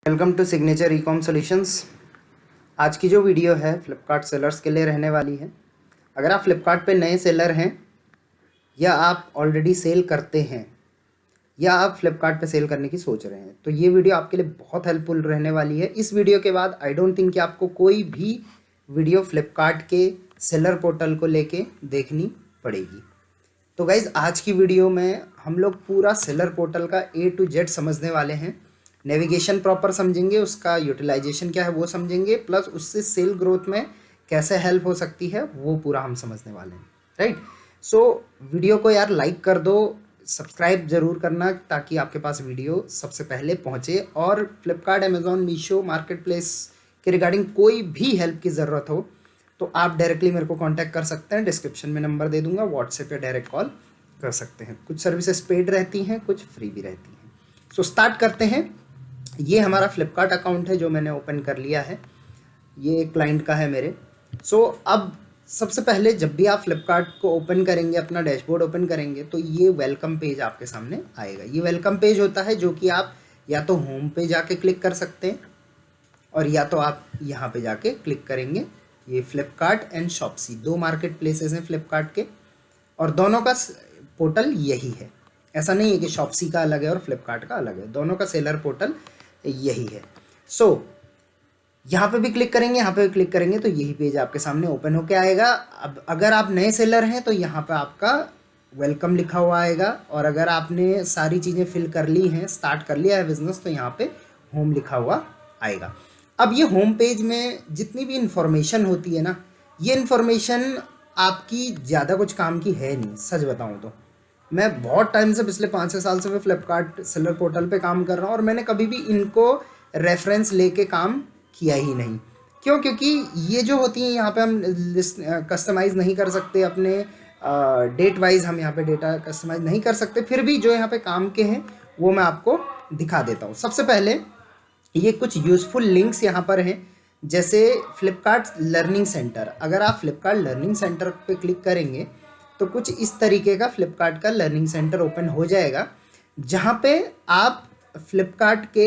Welcome to signature e com solutions. आज की जो वीडियो है फ्लिपकार्ट सेलर्स के लिए रहने वाली है। अगर आप फ्लिपकार्ट पे नए सेलर हैं या आप ऑलरेडी सेल करते हैं या आप फ्लिपकार्ट पे सेल करने की सोच रहे हैं तो ये वीडियो आपके लिए बहुत हेल्पफुल रहने वाली है। इस वीडियो के बाद आई डोंट थिंक कि आपको कोई भी वीडियो फ्लिपकार्ट के सेलर पोर्टल को लेके देखनी पड़ेगी। तो गाइज़, आज की वीडियो में हम लोग पूरा सेलर पोर्टल का A to Z समझने वाले हैं। नेविगेशन प्रॉपर समझेंगे, उसका यूटिलाइजेशन क्या है वो समझेंगे, प्लस उससे सेल ग्रोथ में कैसे हेल्प हो सकती है वो पूरा हम समझने वाले हैं। राइट, सो वीडियो को यार लाइक कर दो, सब्सक्राइब ज़रूर करना ताकि आपके पास वीडियो सबसे पहले पहुँचे। और Flipkart, Amazon, Meesho, market place के रिगार्डिंग कोई भी हेल्प की ज़रूरत हो तो आप डायरेक्टली मेरे को कांटेक्ट कर सकते हैं। डिस्क्रिप्शन में नंबर दे दूंगा, व्हाट्सएप या डायरेक्ट कॉल कर सकते हैं। कुछ सर्विसेज पेड रहती हैं, कुछ फ्री भी रहती हैं। सो स्टार्ट करते हैं। ये हमारा फ्लिपकार्ट अकाउंट है जो मैंने ओपन कर लिया है, ये क्लाइंट का है मेरे। सो अब सबसे पहले जब भी आप फ्लिपकार्ट को ओपन करेंगे, अपना डैशबोर्ड ओपन करेंगे तो ये वेलकम पेज आपके सामने आएगा। ये वेलकम पेज होता है जो कि आप या तो होम पे जाके क्लिक कर सकते हैं और या तो आप यहाँ पे जाके क्लिक करेंगे। ये फ्लिपकार्ट एंड शॉप्सी दो मार्केट प्लेसेस हैं फ्लिपकार्ट के और दोनों का पोर्टल यही है। ऐसा नहीं है कि शॉप्सी का अलग है और फ्लिपकार्ट का अलग है, दोनों का सेलर पोर्टल यही है। सो यहाँ पे भी क्लिक करेंगे, यहाँ पे भी क्लिक करेंगे तो यही पेज आपके सामने ओपन होके आएगा। अब अगर आप नए सेलर हैं तो यहाँ पे आपका वेलकम लिखा हुआ आएगा और अगर आपने सारी चीज़ें फिल कर ली हैं, स्टार्ट कर लिया है बिजनेस, तो यहाँ पे होम लिखा हुआ आएगा। अब ये होम पेज में जितनी भी इंफॉर्मेशन होती है ना, ये इन्फॉर्मेशन आपकी ज़्यादा कुछ काम की है नहीं। सच बताऊँ तो मैं बहुत टाइम से, पिछले 5-6 साल से मैं फ्लिपकार्ट सेलर पोर्टल पे काम कर रहा हूँ और मैंने कभी भी इनको रेफरेंस लेके काम किया ही नहीं। क्यों? क्योंकि ये जो होती हैं यहाँ पे हम लिस्ट कस्टमाइज़ नहीं कर सकते, अपने डेट वाइज हम यहाँ पे डेटा कस्टमाइज़ नहीं कर सकते। फिर भी जो यहाँ पे काम के हैं वो मैं आपको दिखा देता हूँ। सबसे पहले ये कुछ यूज़फुल लिंक्स यहाँ पर हैं, जैसे फ्लिपकार्ट लर्निंग सेंटर। अगर आप फ्लिपकार्ट लर्निंग सेंटर पे क्लिक करेंगे तो कुछ इस तरीके का फ्लिपकार्ट का लर्निंग सेंटर ओपन हो जाएगा, जहाँ पे आप फ्लिपकार्ट के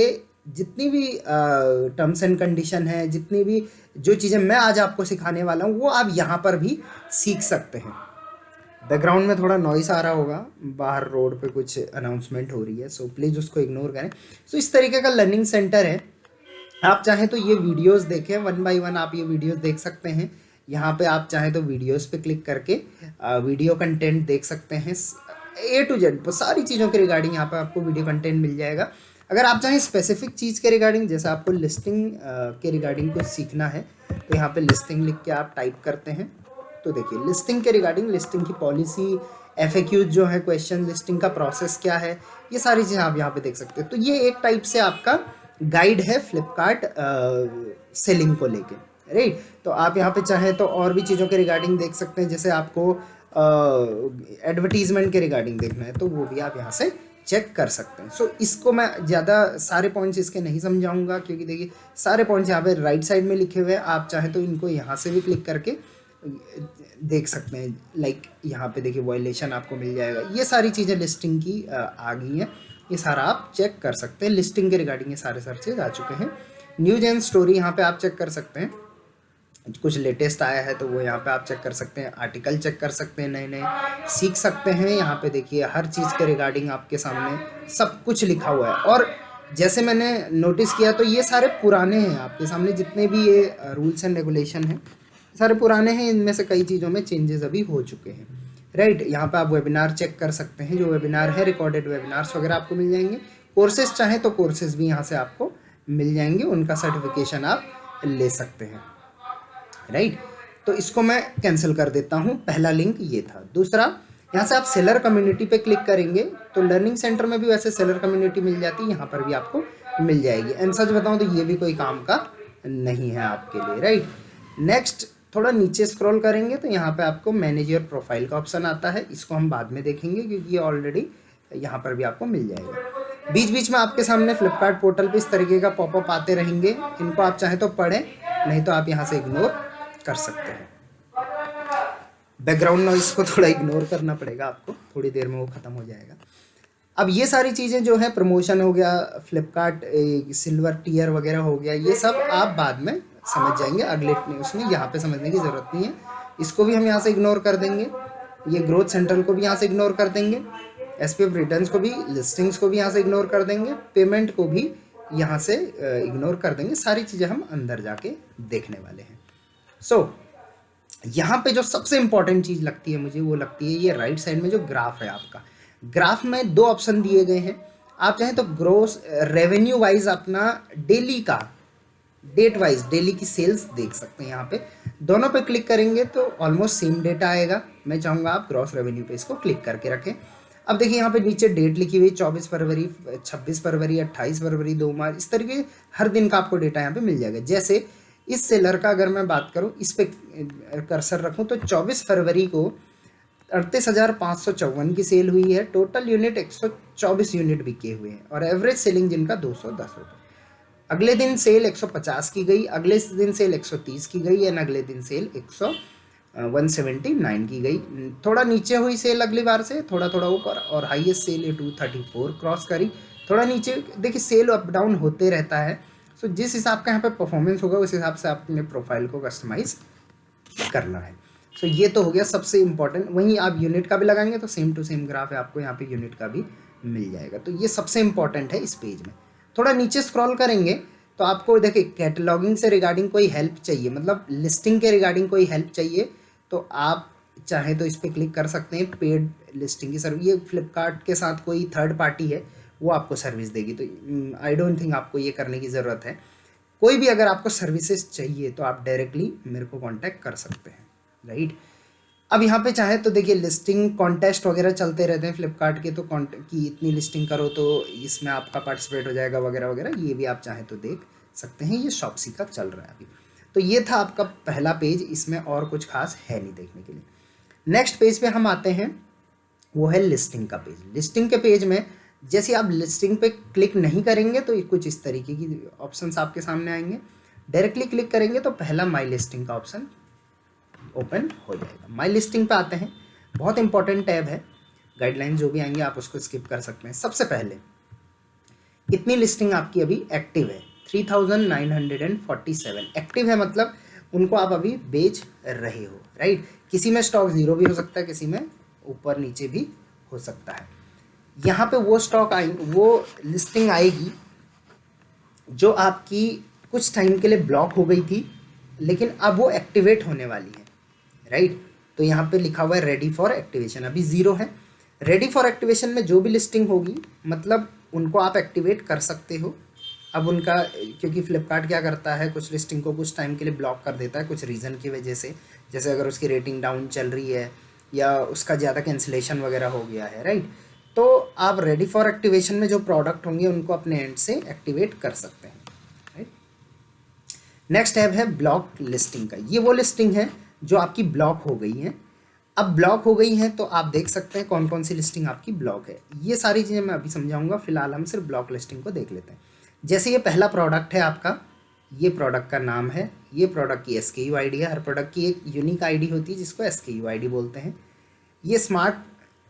जितनी भी टर्म्स एंड कंडीशन है, जितनी भी जो चीज़ें मैं आज आपको सिखाने वाला हूँ वो आप यहाँ पर भी सीख सकते हैं। बैकग्राउंड में थोड़ा नॉइस आ रहा होगा, बाहर रोड पे कुछ अनाउंसमेंट हो रही है, सो प्लीज़ उसको इग्नोर करें। सो इस तरीके का लर्निंग सेंटर है। आप चाहें तो ये वीडियोस देखें, 1 बाय 1 आप ये वीडियोस देख सकते हैं। यहाँ पे आप चाहें तो वीडियोस पे क्लिक करके वीडियो कंटेंट देख सकते हैं। A to Z सारी चीज़ों के रिगार्डिंग यहाँ पे आपको वीडियो कंटेंट मिल जाएगा। अगर आप चाहें स्पेसिफिक चीज़ के रिगार्डिंग, जैसे आपको लिस्टिंग के रिगार्डिंग कुछ सीखना है तो यहाँ पे लिस्टिंग लिख के आप टाइप करते हैं तो देखिए लिस्टिंग के रिगार्डिंग, लिस्टिंग की पॉलिसी, FAQs जो है क्वेश्चन, लिस्टिंग का प्रोसेस क्या है, ये सारी चीज़ें आप यहाँ पे देख सकते हैं। तो ये एक टाइप से आपका गाइड है फ्लिपकार्ट सेलिंग को लेके। राइट, तो आप यहाँ पे चाहें तो और भी चीज़ों के रिगार्डिंग देख सकते हैं। जैसे आपको एडवर्टीजमेंट के रिगार्डिंग देखना है तो वो भी आप यहाँ से चेक कर सकते हैं। सो इसको मैं ज़्यादा सारे पॉइंट्स इसके नहीं समझाऊंगा, क्योंकि देखिए सारे पॉइंट्स यहाँ पे राइट साइड में लिखे हुए हैं। आप चाहें तो इनको यहाँ से भी क्लिक करके देख सकते हैं। लाइक यहाँ पे देखिए वायलेशन आपको मिल जाएगा। ये सारी चीज़ें लिस्टिंग की आ गई हैं, ये सारा आप चेक कर सकते हैं। लिस्टिंग के रिगार्डिंग ये सारे सर्चेज आ चुके हैं। न्यूज एंड स्टोरी यहाँ पे आप चेक कर सकते हैं, कुछ लेटेस्ट आया है तो वो यहाँ पे आप चेक कर सकते हैं। आर्टिकल चेक कर सकते हैं, नए नए सीख सकते हैं। यहाँ पे देखिए हर चीज़ के रिगार्डिंग आपके सामने सब कुछ लिखा हुआ है। और जैसे मैंने नोटिस किया तो ये सारे पुराने हैं आपके सामने, जितने भी ये रूल्स एंड रेगुलेशन हैं सारे पुराने हैं। इनमें से कई चीज़ों में चेंजेस अभी हो चुके हैं। राइट, यहाँ पे आप वेबिनार चेक कर सकते हैं, जो वेबिनार है रिकॉर्डेड वेबिनार्स वगैरह आपको मिल जाएंगे। कोर्सेज चाहें तो कोर्सेज भी यहाँ से आपको मिल जाएंगे, उनका सर्टिफिकेशन आप ले सकते हैं। राइट, तो इसको मैं कैंसिल कर देता हूँ। पहला लिंक ये था। दूसरा, यहाँ से आप सेलर कम्युनिटी पे क्लिक करेंगे तो लर्निंग सेंटर में भी वैसे सेलर कम्युनिटी मिल जाती है, यहाँ पर भी आपको मिल जाएगी। एंड सच बताऊँ तो ये भी कोई काम का नहीं है आपके लिए। राइट, नेक्स्ट थोड़ा नीचे स्क्रॉल करेंगे तो यहाँ पे आपको मैनेज योर प्रोफाइल का ऑप्शन आता है। इसको हम बाद में देखेंगे क्योंकि ये ऑलरेडी यहाँ पर भी आपको मिल जाएगा। बीच बीच में आपके सामने फ्लिपकार्ट पोर्टल पे इस तरीके का पॉपअप आते रहेंगे, इनको आप चाहें तो पढ़ें, नहीं तो आप यहाँ से इग्नोर कर सकते हैं। बैकग्राउंड नॉइस को थोड़ा इग्नोर करना पड़ेगा आपको, थोड़ी देर में वो ख़त्म हो जाएगा। अब ये सारी चीज़ें जो है, प्रमोशन हो गया, फ्लिपकार्ट सिल्वर टियर वगैरह हो गया, ये सब आप बाद में समझ जाएंगे अगले उसमें, यहाँ पे समझने की ज़रूरत नहीं है। इसको भी हम यहाँ से इग्नोर कर देंगे, ये ग्रोथ सेंट्रल को भी यहाँ से इग्नोर कर देंगे, एसपीएफ रिटर्न्स को भी, लिस्टिंग्स को भी यहाँ से इग्नोर कर देंगे, पेमेंट को भी यहाँ से इग्नोर कर देंगे। सारी चीज़ें हम अंदर जाके देखने वाले हैं। सो यहाँ पे जो सबसे इंपॉर्टेंट चीज़ लगती है मुझे, वो लगती है ये राइट साइड में जो ग्राफ है आपका। ग्राफ में दो ऑप्शन दिए गए हैं, आप चाहें तो ग्रोस रेवेन्यू वाइज अपना डेली का, डेट वाइज डेली की सेल्स देख सकते हैं। यहाँ पे दोनों पे क्लिक करेंगे तो ऑलमोस्ट सेम डेटा आएगा। मैं चाहूँगा आप ग्रॉस रेवेन्यू पे इसको क्लिक करके रखें। अब देखिए यहाँ पे नीचे डेट लिखी हुई, 24 फरवरी, 26 फरवरी, 28 फरवरी, 2 मार्च, इस तरीके हर दिन का आपको डेटा यहाँ पे मिल जाएगा। जैसे इस सेलर का अगर मैं बात करूँ, इस पे कर्सर रखूँ तो 24 फरवरी को 38,554 की सेल हुई है, टोटल यूनिट 124 यूनिट बिके हुए हैं और एवरेज सेलिंग जिनका 210 रुपये। अगले दिन सेल 150 की गई, अगले दिन सेल 130 की गई एंड अगले दिन सेल 179 की गई। थोड़ा नीचे हुई सेल अगली बार से, थोड़ा थोड़ा ऊपर, और हाईएस्ट सेल ये 234 क्रॉस करी। थोड़ा नीचे देखिए, सेल अप डाउन होते रहता है। सो जिस हिसाब का यहाँ पे परफॉर्मेंस होगा उस हिसाब से आप अपने प्रोफाइल को कस्टमाइज करना है। सो ये तो हो गया सबसे इम्पॉर्टेंट। वहीं आप यूनिट का भी लगाएंगे तो सेम टू सेम ग्राफ है, आपको यहाँ पे यूनिट का भी मिल जाएगा। तो ये सबसे इम्पॉर्टेंट है इस पेज में। थोड़ा नीचे स्क्रॉल करेंगे तो आपको देखिए कैटलॉगिंग से रिगार्डिंग कोई हेल्प चाहिए, मतलब लिस्टिंग के रिगार्डिंग कोई हेल्प चाहिए तो आप चाहें तो इस पर क्लिक कर सकते हैं। पेड लिस्टिंग की सर्विस, ये फ्लिपकार्ट के साथ कोई थर्ड पार्टी है वो आपको सर्विस देगी, तो आई डोंट थिंक आपको ये करने की ज़रूरत है। कोई भी अगर आपको सर्विसेज चाहिए तो आप डायरेक्टली मेरे को कांटेक्ट कर सकते हैं, राइट। अब यहाँ पे चाहे तो देखिए लिस्टिंग कॉन्टेस्ट वगैरह चलते रहते हैं फ्लिपकार्ट के, तो कि इतनी लिस्टिंग करो तो इसमें आपका पार्टिसिपेट हो जाएगा वगैरह वगैरह, ये भी आप चाहें तो देख सकते हैं। ये शॉप्सी का चल रहा है अभी। तो ये था आपका पहला पेज, इसमें और कुछ खास है नहीं देखने के लिए। नेक्स्ट पेज पे हम आते हैं, वो है लिस्टिंग का पेज। लिस्टिंग के पेज में जैसे आप लिस्टिंग पे क्लिक नहीं करेंगे तो कुछ इस तरीके की ऑप्शंस आपके सामने आएंगे। डायरेक्टली क्लिक करेंगे तो पहला माई लिस्टिंग का ऑप्शन ओपन हो जाएगा। माई लिस्टिंग पे आते हैं, बहुत इंपॉर्टेंट टैब है, गाइडलाइंस जो भी आएंगे आप उसको स्किप कर सकते हैं। सबसे पहले इतनी लिस्टिंग आपकी अभी एक्टिव है, 3947 एक्टिव है, मतलब उनको आप अभी बेच रहे हो, राइट। किसी में स्टॉक ज़ीरो भी हो सकता है, किसी में ऊपर नीचे भी हो सकता है। यहाँ पे वो स्टॉक वो लिस्टिंग आएगी जो आपकी कुछ टाइम के लिए ब्लॉक हो गई थी, लेकिन अब वो एक्टिवेट होने वाली है, राइट। तो यहाँ पे लिखा हुआ है रेडी फॉर एक्टिवेशन, अभी ज़ीरो है। रेडी फॉर एक्टिवेशन में जो भी लिस्टिंग होगी मतलब उनको आप एक्टिवेट कर सकते हो। अब उनका, क्योंकि फ्लिपकार्ट क्या करता है, कुछ लिस्टिंग को कुछ टाइम के लिए ब्लॉक कर देता है कुछ रीज़न की वजह से, जैसे अगर उसकी रेटिंग डाउन चल रही है या उसका ज़्यादा कैंसिलेशन वगैरह हो गया है, राइट। तो आप रेडी फॉर एक्टिवेशन में जो प्रोडक्ट होंगे उनको अपने एंड से एक्टिवेट कर सकते हैं, राइट। नेक्स्ट टैब है ब्लॉक लिस्टिंग का। ये वो लिस्टिंग है जो आपकी ब्लॉक हो गई है। अब ब्लॉक हो गई है तो आप देख सकते हैं कौन कौन सी लिस्टिंग आपकी ब्लॉक है। ये सारी चीज़ें मैं अभी समझाऊंगा, फिलहाल हम सिर्फ ब्लॉक लिस्टिंग को देख लेते हैं। जैसे ये पहला प्रोडक्ट है आपका, ये प्रोडक्ट का नाम है, ये प्रोडक्ट की SKU ID है। हर प्रोडक्ट की एक यूनिक ID होती है जिसको SKU ID बोलते हैं। ये स्मार्ट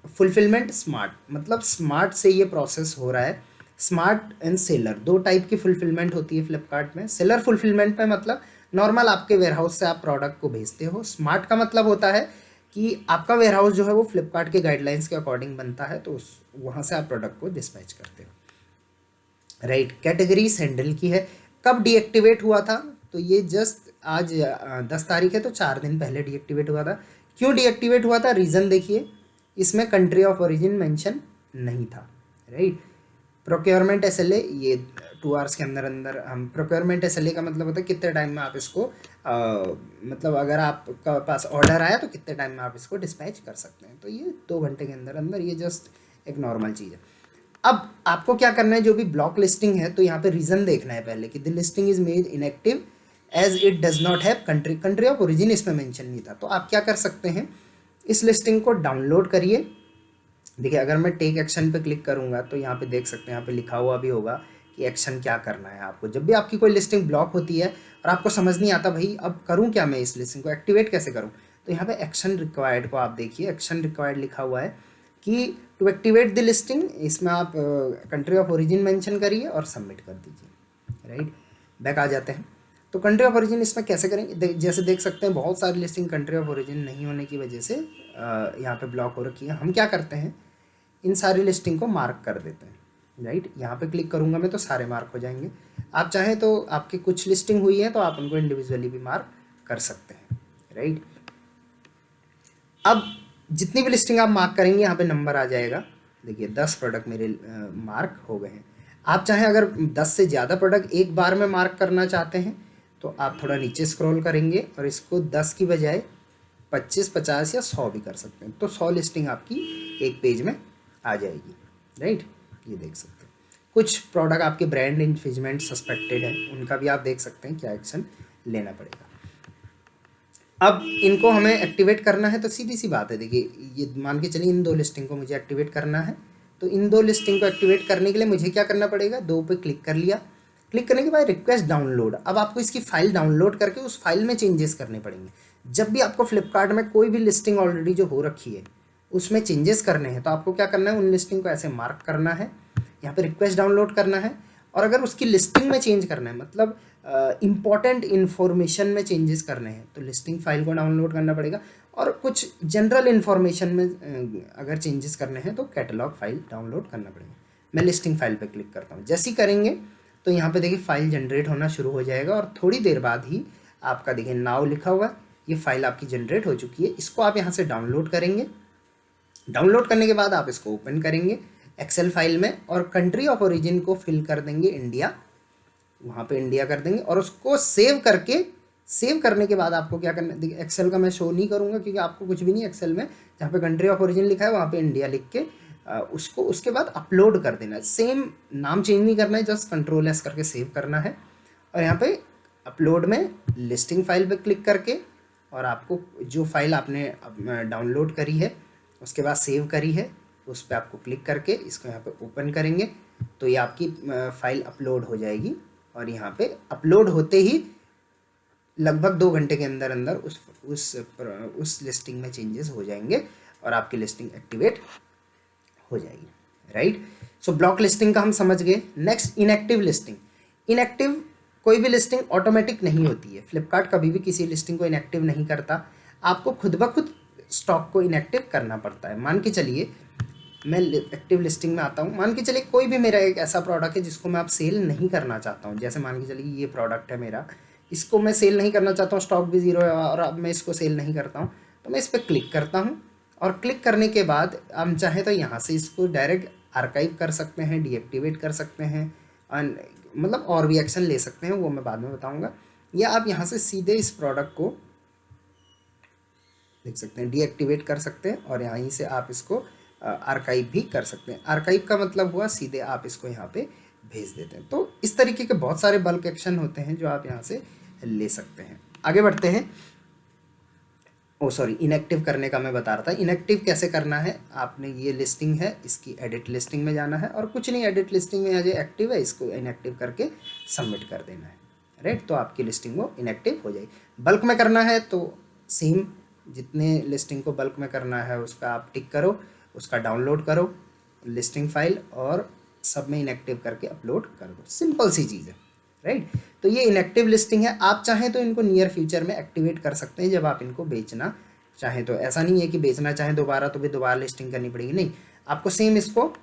फुलफिलमेंट, स्मार्ट मतलब स्मार्ट से ये प्रोसेस हो रहा है। स्मार्ट एंड सेलर, दो टाइप की फुलफिलमेंट होती है फ्लिपकार्ट में। सेलर फुलफिलमेंट में मतलब नॉर्मल आपके वेयरहाउस से आप प्रोडक्ट को भेजते हो। स्मार्ट का मतलब होता है कि आपका वेयरहाउस जो है वो फ्लिपकार्ट के गाइडलाइंस के अकॉर्डिंग बनता है, तो वहाँ से आप प्रोडक्ट को डिस्पैच करते हो, राइट। कैटेगरी सैंडल की है। कब डीएक्टिवेट हुआ था, तो ये जस्ट आज 10 तारीख है, तो 4 दिन पहले डीएक्टिवेट हुआ था। क्यों डीएक्टिवेट हुआ था, रीज़न देखिए, इसमें कंट्री ऑफ ओरिजिन मेंशन नहीं था, राइट। प्रोक्योरमेंट SLA, ये 2 आवर्स के अंदर अंदर हम, प्रोक्योरमेंट SLA का मतलब होता है कितने टाइम में आप इसको मतलब अगर आपका पास ऑर्डर आया तो कितने टाइम में आप इसको डिस्पैच कर सकते हैं। तो ये 2 घंटे के अंदर अंदर, ये जस्ट एक नॉर्मल चीज़ है। अब आपको क्या करना है, जो भी ब्लॉक लिस्टिंग है तो यहाँ पे रीज़न देखना है पहले कि the listing is made inactive as it does not have country of origin इसमें मेंशन नहीं था। तो आप क्या कर सकते हैं, इस लिस्टिंग को डाउनलोड करिए। देखिए अगर मैं टेक एक्शन पे क्लिक करूँगा तो यहाँ पे देख सकते हैं, यहाँ पे लिखा हुआ भी होगा कि एक्शन क्या करना है आपको। जब भी आपकी कोई लिस्टिंग ब्लॉक होती है और आपको समझ नहीं आता भाई अब करूँ क्या, मैं इस लिस्टिंग को एक्टिवेट कैसे करूँ, तो यहाँ पे एक्शन रिक्वायर्ड को आप देखिए, एक्शन रिक्वायर्ड लिखा हुआ है। कि टू एक्टिवेट द लिस्टिंग, इसमें आप कंट्री ऑफ ओरिजिन मेंशन करिए और सबमिट कर दीजिए। राइट, बैक आ जाते हैं। तो कंट्री ऑफ ओरिजिन इसमें कैसे करेंगे, जैसे देख सकते हैं बहुत सारी लिस्टिंग कंट्री ऑफ ओरिजिन नहीं होने की वजह से यहाँ पे ब्लॉक हो रखी है। हम क्या करते हैं, इन सारी लिस्टिंग को मार्क कर देते हैं। राइट, यहाँ पे क्लिक करूँगा मैं तो सारे मार्क हो जाएंगे। आप चाहें तो आपकी कुछ लिस्टिंग हुई है तो आप उनको इंडिविजुअली भी मार्क कर सकते हैं। राइट, अब जितनी भी लिस्टिंग आप मार्क करेंगे यहाँ पे नंबर आ जाएगा। देखिए 10 प्रोडक्ट मेरे मार्क हो गए हैं। आप चाहें अगर 10 से ज़्यादा प्रोडक्ट एक बार में मार्क करना चाहते हैं तो आप थोड़ा नीचे स्क्रॉल करेंगे और इसको 10 की बजाय 25, 50 या 100 भी कर सकते हैं। तो 100 लिस्टिंग आपकी एक पेज में आ जाएगी। राइट, ये देख सकते हैं। कुछ प्रोडक्ट आपके ब्रांड इन्फ्रिंजमेंट सस्पेक्टेड है, उनका भी आप देख सकते हैं क्या एक्शन लेना पड़ेगा। अब इनको हमें एक्टिवेट करना है तो सीधी सी बात है। देखिए ये मान के चलिए इन 2 लिस्टिंग को मुझे एक्टिवेट करना है, तो इन 2 लिस्टिंग को एक्टिवेट करने के लिए मुझे क्या करना पड़ेगा, 2 पे क्लिक कर लिया। क्लिक करने के बाद रिक्वेस्ट डाउनलोड, अब आपको इसकी फाइल डाउनलोड करके उस फाइल में चेंजेस करने पड़ेंगे। जब भी आपको फ्लिपकार्ट में कोई भी लिस्टिंग ऑलरेडी जो हो रखी है उसमें चेंजेस करने हैं तो आपको क्या करना है, उन लिस्टिंग को ऐसे मार्क करना है, यहाँ पे रिक्वेस्ट डाउनलोड करना है। और अगर उसकी लिस्टिंग में चेंज करना है, मतलब इम्पॉर्टेंट इन्फॉर्मेशन में चेंजेस करने हैं तो लिस्टिंग फाइल को डाउनलोड करना पड़ेगा। और कुछ जनरल इन्फॉर्मेशन में अगर चेंजेस करने हैं तो कैटलॉग फाइल डाउनलोड करना पड़ेगा। मैं लिस्टिंग फाइल पे क्लिक करता हूँ। जैसे ही करेंगे तो यहाँ पे देखिए फाइल जनरेट होना शुरू हो जाएगा और थोड़ी देर बाद ही आपका देखिए नाउ लिखा हुआ है, ये फाइल आपकी जनरेट हो चुकी है। इसको आप यहाँ से डाउनलोड करेंगे। डाउनलोड करने के बाद आप इसको ओपन करेंगे एक्सेल फाइल में और कंट्री ऑफ ओरिजिन को फिल कर देंगे इंडिया, वहाँ पे इंडिया कर देंगे और उसको सेव करके, सेव करने के बाद आपको क्या करना है, देखिए एक्सेल का मैं शो नहीं करूँगा क्योंकि आपको कुछ भी नहीं एक्सेल में, जहाँ पे कंट्री ऑफ ओरिजिन लिखा है वहाँ पे इंडिया लिख के उसको उसके बाद अपलोड कर देना है। सेम नाम चेंज नहीं करना है, जस्ट Ctrl+S करके सेव करना है और यहाँ पे अपलोड में लिस्टिंग फाइल पे क्लिक करके और आपको जो फाइल आपने डाउनलोड करी है उसके बाद सेव करी है उस पर आपको क्लिक करके इसको यहाँ पे ओपन करेंगे तो ये आपकी फाइल अपलोड हो जाएगी। और यहाँ पे अपलोड होते ही लगभग 2 घंटे के अंदर अंदर उस लिस्टिंग में चेंजेस हो जाएंगे और आपकी लिस्टिंग एक्टिवेट हो जाएगी। राइट, सो ब्लॉक लिस्टिंग का हम समझ गए। Next, inactive listing. इनएक्टिव कोई भी लिस्टिंग ऑटोमेटिक नहीं होती है। फ्लिपकार्ट कभी भी किसी लिस्टिंग को इनएक्टिव नहीं करता, आपको खुद ब खुद स्टॉक को इनएक्टिव करना पड़ता है। मान के चलिए मैं एक्टिव लिस्टिंग में आता हूँ, मान के चलिए कोई भी मेरा एक ऐसा प्रोडक्ट है जिसको मैं आप सेल नहीं करना चाहता हूँ। जैसे मान के चलिए ये प्रोडक्ट है मेरा, इसको मैं सेल नहीं करना चाहता हूँ, स्टॉक भी ज़ीरो है और अब मैं इसको सेल नहीं करता हूँ, तो मैं इस पर क्लिक करता हूँ और क्लिक करने के बाद हम चाहें तो यहाँ से इसको डायरेक्ट आर्काइव कर सकते हैं, डीएक्टिवेट कर सकते हैं, मतलब और भी एक्शन ले सकते हैं, वो मैं बाद में बताऊँगा। या आप यहाँ से सीधे इस प्रोडक्ट को देख सकते हैं, डीएक्टिवेट कर सकते हैं और यहीं से आप इसको आर्काइव भी कर सकते हैं। आर्काइव का मतलब हुआ सीधे आप इसको यहाँ पे भेज देते हैं। तो इस तरीके के बहुत सारे बल्क एक्शन होते हैं जो आप यहाँ से ले सकते हैं। आगे बढ़ते हैं। इनएक्टिव करने का मैं बता रहा था। इनएक्टिव कैसे करना है, आपने ये लिस्टिंग है इसकी एडिट लिस्टिंग में जाना है और कुछ नहीं, एडिट लिस्टिंग में जो एक्टिव है इसको इनएक्टिव करके सबमिट कर देना है। राइट, तो आपकी लिस्टिंग वो इनएक्टिव हो जाएगी। बल्क में करना है तो सेम, जितने लिस्टिंग को बल्क में करना है उसका आप टिक करो, उसका डाउनलोड करो लिस्टिंग फाइल और सब में इनएक्टिव करके अपलोड कर दो। सिंपल सी चीज़ है। राइट, तो ये इनएक्टिव लिस्टिंग है। आप चाहें तो इनको नियर फ्यूचर में एक्टिवेट कर सकते हैं जब आप इनको बेचना चाहें। तो ऐसा नहीं है कि बेचना चाहें दोबारा तो भी दोबारा लिस्टिंग करनी पड़ेगी, नहीं, आपको सेम इसको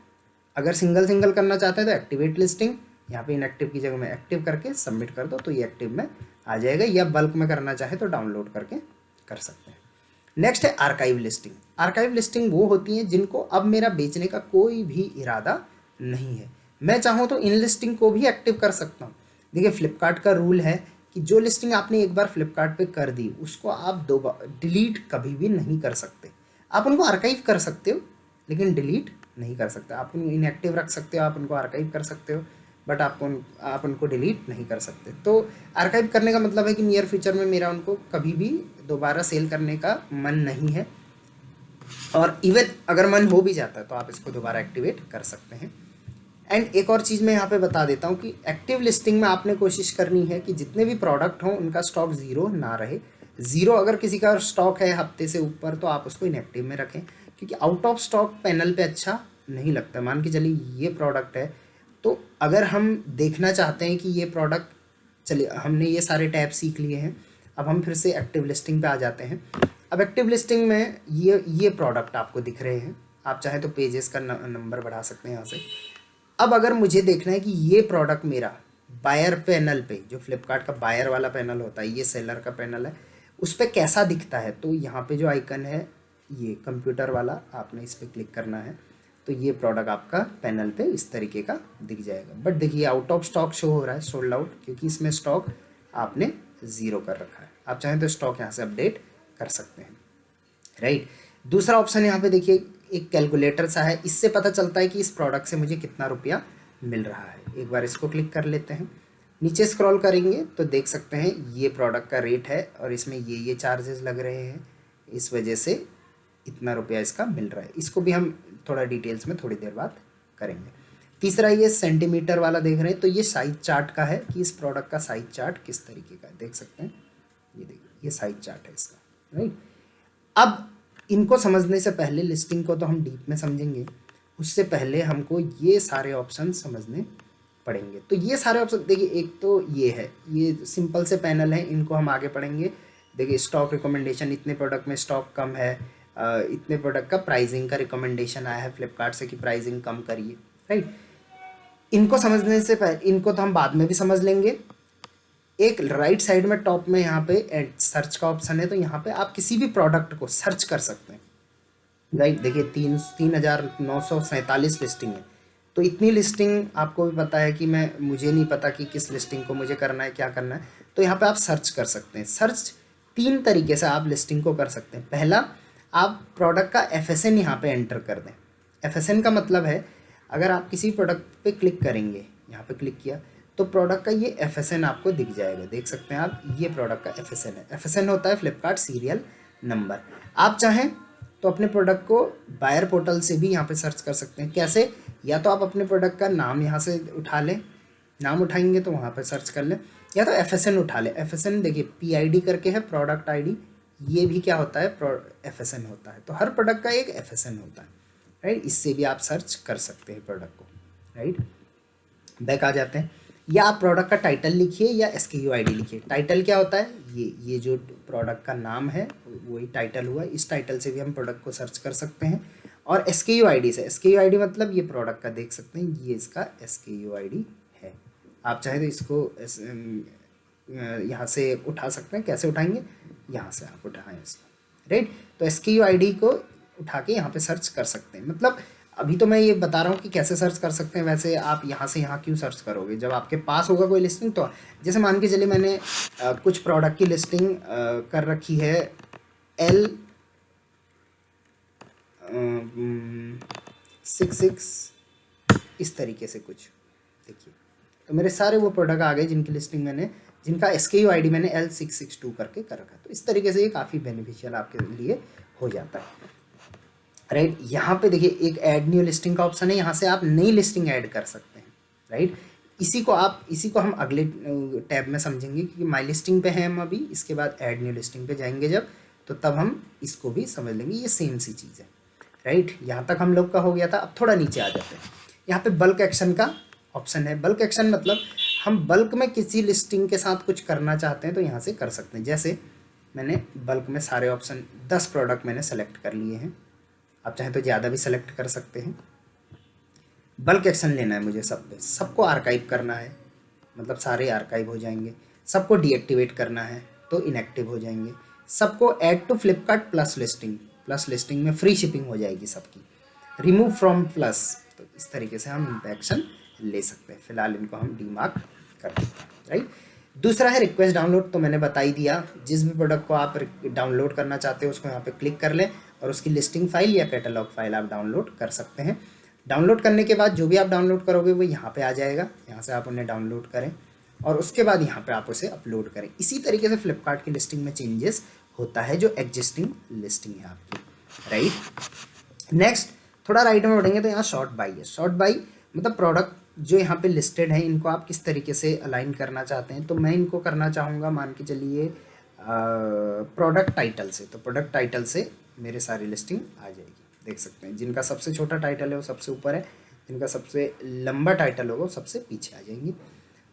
अगर सिंगल करना चाहते हैं तो एक्टिवेट लिस्टिंग, यहाँ पे इनएक्टिव की जगह में एक्टिव करके सबमिट कर दो तो ये एक्टिव में आ जाएगा। या बल्क में करना चाहे तो डाउनलोड करके कर सकते हैं। नेक्स्ट है आर्काइव लिस्टिंग। आर्काइव लिस्टिंग वो होती हैं जिनको अब मेरा बेचने का कोई भी इरादा नहीं है, मैं चाहूँ तो इन लिस्टिंग को भी एक्टिव कर सकता हूँ। देखिए फ्लिपकार्ट का रूल है कि जो लिस्टिंग आपने एक बार फ्लिपकार्ट पे कर दी उसको आप डिलीट कभी भी नहीं कर सकते। आप उनको आर्काइव कर सकते हो लेकिन डिलीट नहीं कर सकते। आप उनको इनएक्टिव रख सकते हो, आप उनको आर्काइव कर सकते हो, बट आप उनको डिलीट नहीं कर सकते। तो आर्काइव करने का मतलब है कि नियर फ्यूचर में मेरा उनको कभी भी दोबारा सेल करने का मन नहीं है, और इवन अगर मन हो भी जाता है तो आप इसको दोबारा एक्टिवेट कर सकते हैं। एंड एक और चीज़ मैं यहाँ पे बता देता हूँ कि एक्टिव लिस्टिंग में आपने कोशिश करनी है कि जितने भी प्रोडक्ट हों उनका स्टॉक ज़ीरो ना रहे। ज़ीरो अगर किसी का स्टॉक है हफ्ते से ऊपर तो आप उसको इनएक्टिव में रखें, क्योंकि आउट ऑफ स्टॉक पैनल पे अच्छा नहीं लगता। मान के चलिए ये प्रोडक्ट है, तो अगर हम देखना चाहते हैं कि ये प्रोडक्ट, चलिए हमने ये सारे टैब सीख लिए हैं, अब हम फिर से एक्टिव लिस्टिंग पे आ जाते हैं। अब एक्टिव लिस्टिंग में ये प्रोडक्ट आपको दिख रहे हैं, आप चाहें तो पेजेस का नंबर बढ़ा सकते हैं यहाँ से। अब अगर मुझे देखना है कि ये प्रोडक्ट मेरा बायर पैनल पे, जो फ्लिपकार्ट का बायर वाला पैनल होता है, ये सेलर का पैनल है, उस पर कैसा दिखता है, तो यहाँ पे जो आइकन है ये कंप्यूटर वाला, आपने इस पर क्लिक करना है, तो ये प्रोडक्ट आपका पैनल पे इस तरीके का दिख जाएगा। बट देखिए आउट ऑफ स्टॉक शो हो रहा है, सोल्ड आउट, क्योंकि इसमें स्टॉक आपने 0 कर रखा है। आप चाहें तो स्टॉक यहाँ से अपडेट कर सकते हैं, राइट। दूसरा ऑप्शन यहाँ पे देखिए एक कैलकुलेटर सा है, इससे पता चलता है कि इस प्रोडक्ट से मुझे कितना रुपया मिल रहा है। एक बार इसको क्लिक कर लेते हैं, नीचे स्क्रॉल करेंगे तो देख सकते हैं ये प्रोडक्ट का रेट है और इसमें ये चार्जेस लग रहे हैं, इस वजह से इतना रुपया इसका मिल रहा है। इसको भी हम थोड़ा डिटेल्स में थोड़ी देर बाद करेंगे। तीसरा ये सेंटीमीटर वाला देख रहे हैं, तो ये साइज चार्ट का है कि इस प्रोडक्ट का साइज चार्ट किस तरीके का है, देख सकते हैं, ये देखिए ये साइज चार्ट है इसका, राइट। अब इनको समझने से पहले, लिस्टिंग को तो हम डीप में समझेंगे, उससे पहले हमको ये सारे ऑप्शन समझने पड़ेंगे। तो ये सारे ऑप्शन देखिए, एक तो ये है, ये सिंपल से पैनल है, इनको हम आगे पढ़ेंगे। देखिए स्टॉक रिकमेंडेशन, इतने प्रोडक्ट में स्टॉक कम है, इतने प्रोडक्ट का प्राइसिंग का रिकमेंडेशन आया है फ्लिपकार्ट से कि प्राइसिंग कम करिए, राइट। इनको समझने से पहले, इनको तो हम बाद में भी समझ लेंगे। एक राइट साइड में टॉप में यहाँ पे सर्च का ऑप्शन है, तो यहाँ पे आप किसी भी प्रोडक्ट को सर्च कर सकते हैं, राइट। देखिए 3,947 लिस्टिंग है, तो इतनी लिस्टिंग आपको भी पता है कि मुझे नहीं पता कि किस लिस्टिंग को मुझे करना है, क्या करना है, तो यहाँ पे आप सर्च कर सकते हैं। सर्च 3 तरीके से आप लिस्टिंग को कर सकते हैं। पहला, आप प्रोडक्ट का FSN यहाँ पे एंटर कर दें। FSN का मतलब है, अगर आप किसी प्रोडक्ट पे क्लिक करेंगे, यहाँ पे क्लिक किया तो प्रोडक्ट का ये FSN आपको दिख जाएगा, देख सकते हैं आप, ये प्रोडक्ट का FSN है। FSN होता है फ्लिपकार्ट सीरियल नंबर। आप चाहें तो अपने प्रोडक्ट को बायर पोर्टल से भी यहाँ पे सर्च कर सकते हैं। कैसे? या तो आप अपने प्रोडक्ट का नाम यहाँ से उठा लें, नाम उठाएंगे तो वहाँ पे सर्च कर लें, या तो FSN उठा लें। FSN देखिए PID करके है, प्रोडक्ट ID, ये भी क्या होता है, FSN होता है। तो हर प्रोडक्ट का एक FSN होता है, राइट। इससे भी आप सर्च कर सकते हैं प्रोडक्ट को, राइट। बैक आ जाते हैं, या आप प्रोडक्ट का टाइटल लिखिए या SKU ID लिखिए। टाइटल क्या होता है, ये जो प्रोडक्ट का नाम है वही टाइटल हुआ, इस टाइटल से भी हम प्रोडक्ट को सर्च कर सकते हैं। और SKU ID से, SKU ID मतलब ये प्रोडक्ट का देख सकते हैं, ये इसका SKU ID है। आप चाहे तो इसको यहाँ से उठा सकते हैं। कैसे उठाएंगे, यहाँ से आप उठाएं इसको, राइट। तो SKU ID को उठा के यहाँ पे सर्च कर सकते हैं। मतलब अभी तो मैं ये बता रहा हूँ कि कैसे सर्च कर सकते हैं, वैसे आप यहाँ से यहाँ क्यों सर्च करोगे, जब आपके पास होगा कोई लिस्टिंग। तो जैसे मान के चलिए मैंने कुछ प्रोडक्ट की लिस्टिंग कर रखी है, L66 इस तरीके से कुछ, देखिए तो मेरे सारे वो प्रोडक्ट आ गए जिनकी लिस्टिंग मैंने, जिनका SKU ID मैंने L662 करके कर रखा है। तो इस तरीके से ये काफ़ी बेनिफिशियल आपके लिए हो जाता है, राइट। यहाँ पे देखिए एक ऐड न्यू लिस्टिंग का ऑप्शन है, यहाँ से आप नई लिस्टिंग ऐड कर सकते हैं, राइट। इसी को हम अगले टैब में समझेंगे, क्योंकि माई लिस्टिंग पे हैं हम अभी, इसके बाद ऐड न्यू लिस्टिंग पे जाएंगे जब, तो तब हम इसको भी समझ लेंगे। ये सेम सी चीज़ है, राइट। यहाँ तक हम लोग का हो गया था। अब थोड़ा नीचे आ जाते हैं, यहाँ पे बल्क एक्शन का ऑप्शन है। बल्क एक्शन मतलब हम बल्क में किसी लिस्टिंग के साथ कुछ करना चाहते हैं तो यहाँ से कर सकते हैं। जैसे मैंने बल्क में सारे ऑप्शन 10 प्रोडक्ट मैंने सेलेक्ट कर लिए हैं, आप चाहें तो ज़्यादा भी सेलेक्ट कर सकते हैं। बल्क एक्शन लेना है मुझे सब पे, सबको आर्काइव करना है, मतलब सारे आर्काइव हो जाएंगे। सबको डीएक्टिवेट करना है तो इनएक्टिव हो जाएंगे। सबको add to Flipkart plus listing में फ्री शिपिंग हो जाएगी सबकी। रिमूव फ्रॉम प्लस, तो इस तरीके से हम इन पे एक्शन ले सकते हैं। फिलहाल इनको हम डीमार्क कर देते हैं, राइट। दूसरा है रिक्वेस्ट डाउनलोड, तो मैंने बता ही दिया, जिस भी प्रोडक्ट को आप डाउनलोड करना चाहते हो उसको यहाँ पे क्लिक कर लें और उसकी लिस्टिंग फाइल या कैटलॉग फाइल आप डाउनलोड कर सकते हैं। डाउनलोड करने के बाद जो भी आप डाउनलोड करोगे वो यहाँ पे आ जाएगा, यहाँ से आप उन्हें डाउनलोड करें और उसके बाद यहाँ पे आप उसे अपलोड करें। इसी तरीके से फ्लिपकार्ट की लिस्टिंग में चेंजेस होता है जो एग्जिस्टिंग लिस्टिंग है आपकी, राइट। नेक्स्ट थोड़ा राइट में बढ़ेंगे तो यहाँ शॉर्ट बाई है। शॉर्ट बाई मतलब प्रोडक्ट जो यहाँ पे लिस्टेड हैं इनको आप किस तरीके से अलाइन करना चाहते हैं। तो मैं इनको करना चाहूँगा, मान के चलिए प्रोडक्ट टाइटल से। तो प्रोडक्ट टाइटल से मेरे सारी लिस्टिंग आ जाएगी, देख सकते हैं। जिनका सबसे छोटा टाइटल है वो सबसे ऊपर है, जिनका सबसे लंबा टाइटल होगा वो सबसे पीछे आ जाएंगे।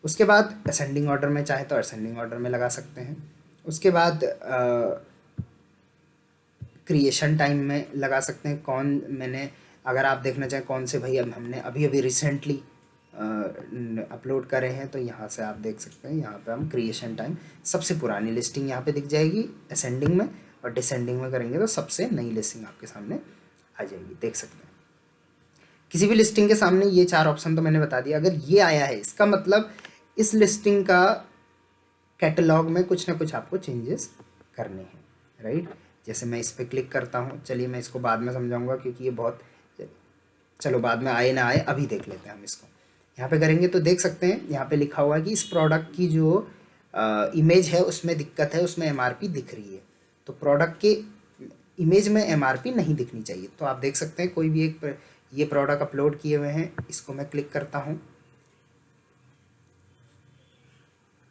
उसके बाद असेंडिंग ऑर्डर में चाहे तो असेंडिंग ऑर्डर में लगा सकते हैं। उसके बाद क्रिएशन टाइम में लगा सकते हैं। कौन मैंने अगर आप देखना चाहें कौन से भाई हमने अभी अभी रिसेंटली अपलोड करे हैं तो यहाँ से आप देख सकते हैं। यहाँ पे हम क्रिएशन टाइम सबसे पुरानी लिस्टिंग यहाँ पे दिख जाएगी असेंडिंग में, और डिसेंडिंग में करेंगे तो सबसे नई लिस्टिंग आपके सामने आ जाएगी, देख सकते हैं। किसी भी लिस्टिंग के सामने ये 4 ऑप्शन तो मैंने बता दिया। अगर ये आया है इसका मतलब इस लिस्टिंग का कैटलॉग में कुछ ना कुछ आपको चेंजेस करने हैं, राइट। जैसे मैं इस पर क्लिक करता हूँ, चलिए मैं इसको बाद में समझाऊंगा क्योंकि ये बहुत, चलो बाद में आए ना आए अभी देख लेते हैं हम इसको। यहाँ पे करेंगे तो देख सकते हैं यहाँ पे लिखा हुआ है कि इस प्रोडक्ट की जो इमेज है उसमें दिक्कत है, उसमें एमआरपी दिख रही है। तो प्रोडक्ट के इमेज में एमआरपी नहीं दिखनी चाहिए। तो आप देख सकते हैं कोई भी एक ये प्रोडक्ट अपलोड किए हुए हैं, इसको मैं क्लिक करता हूँ,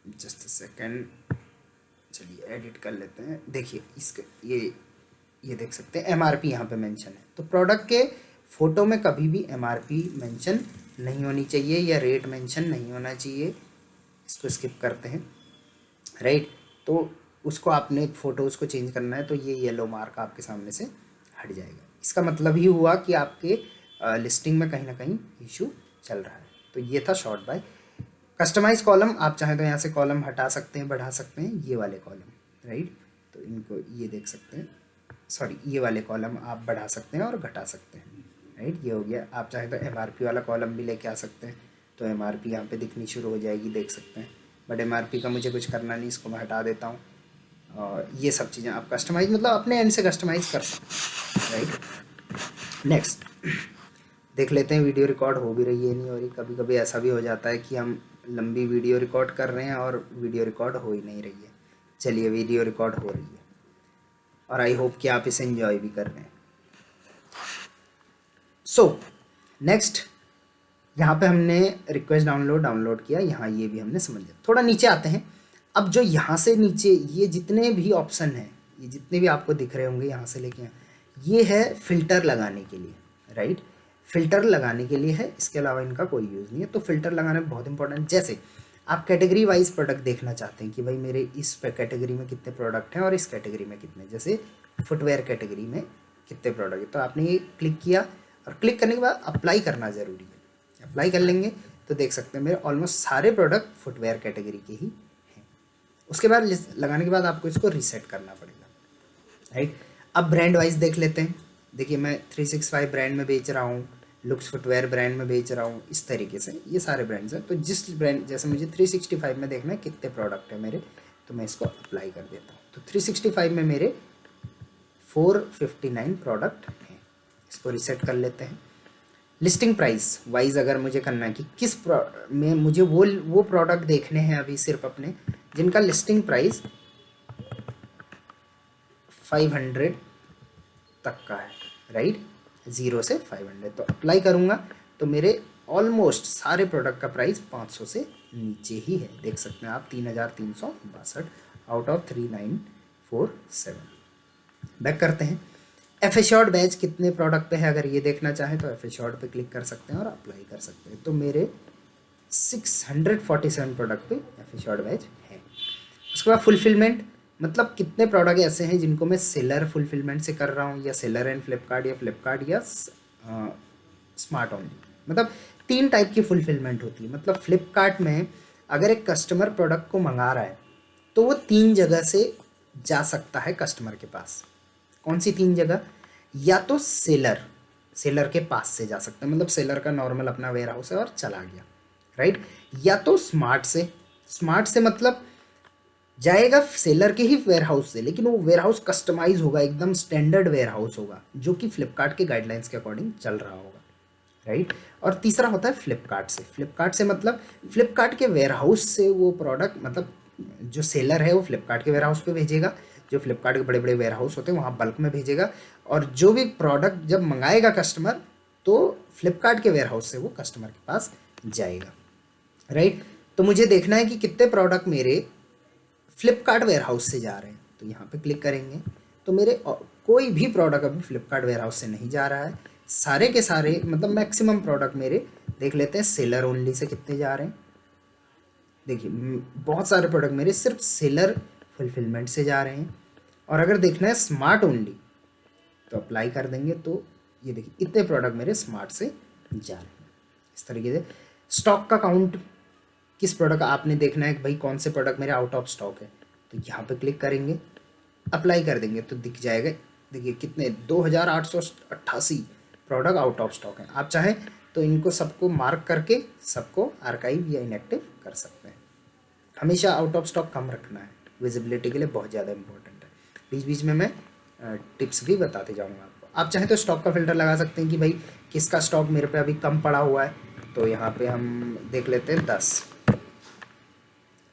जस्ट सेकेंड, चलिए एडिट कर लेते हैं। देखिए इसके ये देख सकते हैं एमआरपी यहाँ पे मेंशन है। तो प्रोडक्ट के फ़ोटो में कभी भी एमआरपी मेंशन नहीं होनी चाहिए या रेट मेंशन नहीं होना चाहिए। इसको स्किप करते हैं, राइट। तो उसको आपने फ़ोटो उसको चेंज करना है तो ये येलो मार्क आपके सामने से हट जाएगा। इसका मतलब ही हुआ कि आपके लिस्टिंग में कहीं ना कहीं इशू चल रहा है। तो ये था शॉर्ट बाय। कस्टमाइज कॉलम, आप चाहें तो यहाँ से कॉलम हटा सकते हैं, बढ़ा सकते हैं, ये वाले कॉलम, राइट। तो इनको ये देख सकते हैं, सॉरी ये वाले कॉलम आप बढ़ा सकते हैं और घटा सकते हैं, राइट। ये हो गया। आप चाहें तो एमआरपी वाला कॉलम भी लेके आ सकते हैं, तो एमआरपी यहाँ पे दिखनी शुरू हो जाएगी, देख सकते हैं। बट एमआरपी का मुझे कुछ करना नहीं, इसको मैं हटा देता हूँ। और ये सब चीज़ें आप कस्टमाइज मतलब अपने एंड से कस्टमाइज कर सकते हैं, राइट। नेक्स्ट देख लेते हैं वीडियो रिकॉर्ड हो भी रही है नहीं हो रही। कभी कभी ऐसा भी हो जाता है कि हम लंबी वीडियो रिकॉर्ड कर रहे हैं और वीडियो रिकॉर्ड हो ही नहीं रही है। चलिए वीडियो रिकॉर्ड हो रही है और आई होप कि आप इसे एंजॉय भी कर रहे हैं। सो नेक्स्ट यहाँ पे हमने रिक्वेस्ट डाउनलोड किया, यहाँ ये भी हमने समझ लिया। थोड़ा नीचे आते हैं। अब जो यहाँ से नीचे ये जितने भी ऑप्शन हैं, ये जितने भी आपको दिख रहे होंगे यहाँ से लेके यहाँ, ये है फ़िल्टर लगाने के लिए, राइट। फ़िल्टर लगाने के लिए है, इसके अलावा इनका कोई यूज़ नहीं है। तो फ़िल्टर लगाना बहुत इंपॉर्टेंट। जैसे आप कैटेगरी वाइज प्रोडक्ट देखना चाहते हैं कि भाई मेरे इस कैटेगरी में कितने प्रोडक्ट हैं और इस कैटेगरी में कितने, जैसे फुटवेयर कैटेगरी में कितने प्रोडक्ट है। तो आपने ये क्लिक किया और क्लिक करने के बाद अप्लाई करना ज़रूरी है। अप्लाई कर लेंगे तो देख सकते हैं मेरे ऑलमोस्ट सारे प्रोडक्ट फुटवेयर कैटेगरी के ही हैं। उसके बाद लगाने के बाद आपको इसको रीसेट करना पड़ेगा, राइट। अब ब्रांड वाइज देख लेते हैं। देखिए मैं 365 ब्रांड में बेच रहा हूँ, लुक्स फुटवेयर ब्रांड में बेच रहा हूँ, इस तरीके से ये सारे ब्रांड्स हैं। तो जिस ब्रांड, जैसे मुझे 365 में देखना है कितने प्रोडक्ट है मेरे, तो मैं इसको अप्लाई कर देता हूँ। तो 365 में मेरे 459 प्रोडक्ट हैं। इसको रीसेट कर लेते हैं। लिस्टिंग प्राइस वाइज अगर मुझे करना है कि किस में मुझे वो प्रोडक्ट देखने हैं अभी सिर्फ अपने जिनका लिस्टिंग प्राइस 500 तक का है, राइट, 0 से 500। तो अप्लाई करूँगा तो मेरे ऑलमोस्ट सारे प्रोडक्ट का प्राइस 500 से नीचे ही है, देख सकते हैं आप, 3362 आउट ऑफ 3947। बैक करते हैं। एफ एश्योर्ड बैच कितने प्रोडक्ट पे है अगर ये देखना चाहें तो एफ एश्योर्ड पे क्लिक कर सकते हैं और अप्लाई कर सकते हैं। तो मेरे 647 प्रोडक्ट पे एफ एश्योर्ड बैच है। उसके बाद फुलफिलमेंट, मतलब कितने प्रोडक्ट ऐसे हैं जिनको मैं सेलर फुलफिलमेंट से कर रहा हूँ, या सेलर एंड फ्लिपकार्ट, या फ्लिपकार्ट या स्मार्ट ओनली। मतलब 3 टाइप की फुलफिलमेंट होती है। मतलब फ्लिपकार्ट में अगर एक कस्टमर प्रोडक्ट को मंगा रहा है तो वो 3 जगह से जा सकता है कस्टमर के पास। कौन सी 3 जगह? या तो सेलर के पास से जा सकता है, मतलब सेलर का नॉर्मल अपना वेयर हाउस है और चला गया, राइट। या तो स्मार्ट से मतलब जाएगा सेलर के ही वेयर हाउस से, लेकिन वो वेयर हाउस कस्टमाइज होगा, एकदम स्टैंडर्ड वेयर हाउस होगा जो कि फ्लिपकार्ट के गाइडलाइंस के अकॉर्डिंग चल रहा होगा, राइट। और तीसरा होता है फ्लिपकार्ट से मतलब फ्लिपकार्ट के वेयर हाउस से वो प्रोडक्ट, मतलब जो सेलर है वो फ्लिपकार्ट के वेयर हाउस पे भेजेगा, जो फ्लिपकार्ट के बड़े बड़े वेयर हाउस होते हैं वहाँ बल्क में भेजेगा, और जो भी प्रोडक्ट जब मंगाएगा कस्टमर तो फ्लिपकार्ट के वेयर हाउस से वो कस्टमर के पास जाएगा, राइट। तो मुझे देखना है कि कितने प्रोडक्ट मेरे फ्लिपकार्ट वेयर हाउस से जा रहे हैं। तो यहाँ पे क्लिक करेंगे तो मेरे कोई भी प्रोडक्ट अभी फ्लिपकार्ट वेयर हाउस से नहीं जा रहा है। सारे के सारे मतलब मैक्सिमम प्रोडक्ट मेरे देख लेते हैं सेलर ओनली से कितने जा रहे हैं। देखिए बहुत सारे प्रोडक्ट मेरे सिर्फ सेलर फुलफिलमेंट से जा रहे हैं। और अगर देखना है स्मार्ट ओनली तो अप्लाई कर देंगे तो ये देखिए इतने प्रोडक्ट मेरे स्मार्ट से जा रहे हैं। इस तरीके से स्टॉक का काउंट, किस प्रोडक्ट आपने देखना है कि भाई कौन से प्रोडक्ट मेरे आउट ऑफ स्टॉक है, तो यहाँ पे क्लिक करेंगे, अप्लाई कर देंगे तो दिख जाएगा। देखिए कितने 2888 प्रोडक्ट आउट ऑफ स्टॉक हैं। आप चाहें तो इनको सबको मार्क करके सबको आर्काइव या इनएक्टिव कर सकते हैं। हमेशा आउट ऑफ स्टॉक कम रखना है, विजिबिलिटी के लिए बहुत ज़्यादा इंपॉर्टेंट है। बीच बीच में मैं टिप्स भी बताते जाऊँगा आपको। आप चाहें तो स्टॉक का फिल्टर लगा सकते हैं कि भाई किसका स्टॉक मेरे पे अभी कम पड़ा हुआ है। तो यहाँ पे हम देख लेते हैं 10,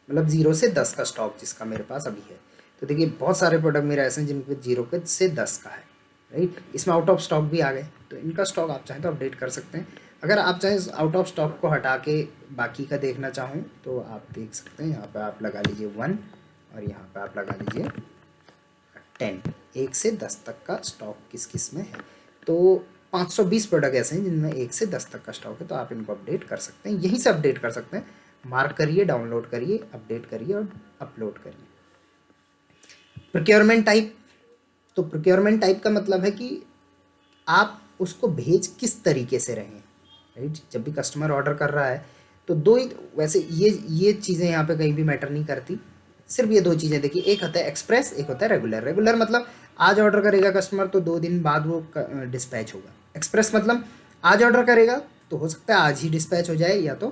मतलब 0 से 10 का स्टॉक जिसका मेरे पास अभी है। तो देखिए बहुत सारे प्रोडक्ट मेरे ऐसे हैं जिनके 0 से 10 का है, राइट। इसमें आउट ऑफ स्टॉक भी आ गए, तो इनका स्टॉक आप चाहें तो अपडेट कर सकते हैं। अगर आप चाहें आउट ऑफ स्टॉक को हटा के बाकी का देखना चाहूँ तो आप देख सकते हैं। यहाँ पे आप लगा लीजिए 1 और यहाँ पे आप लगा लीजिए 10, 1 से 10 तक का स्टॉक किस किस में है। तो 520 प्रोडक्ट ऐसे हैं जिनमें 1 से 10 तक का स्टॉक है, तो आप इनको अपडेट कर सकते हैं, यहीं से अपडेट कर सकते हैं। मार्क करिए, डाउनलोड करिए, अपडेट करिए और अपलोड करिए। प्रोक्योरमेंट टाइप, तो प्रोक्योरमेंट टाइप का मतलब है कि आप उसको भेज किस तरीके से रहे हैं, राइट। जब भी कस्टमर ऑर्डर कर रहा है तो दो ही, वैसे ये चीज़ें यहाँ पे कहीं भी मैटर नहीं करती, सिर्फ ये दो चीज़ें देखिए, एक होता है एक्सप्रेस, एक होता है रेगुलर। रेगुलर मतलब आज ऑर्डर करेगा कस्टमर तो 2 दिन बाद वो डिस्पैच होगा। एक्सप्रेस मतलब आज ऑर्डर करेगा तो हो सकता है आज ही डिस्पैच हो जाए या तो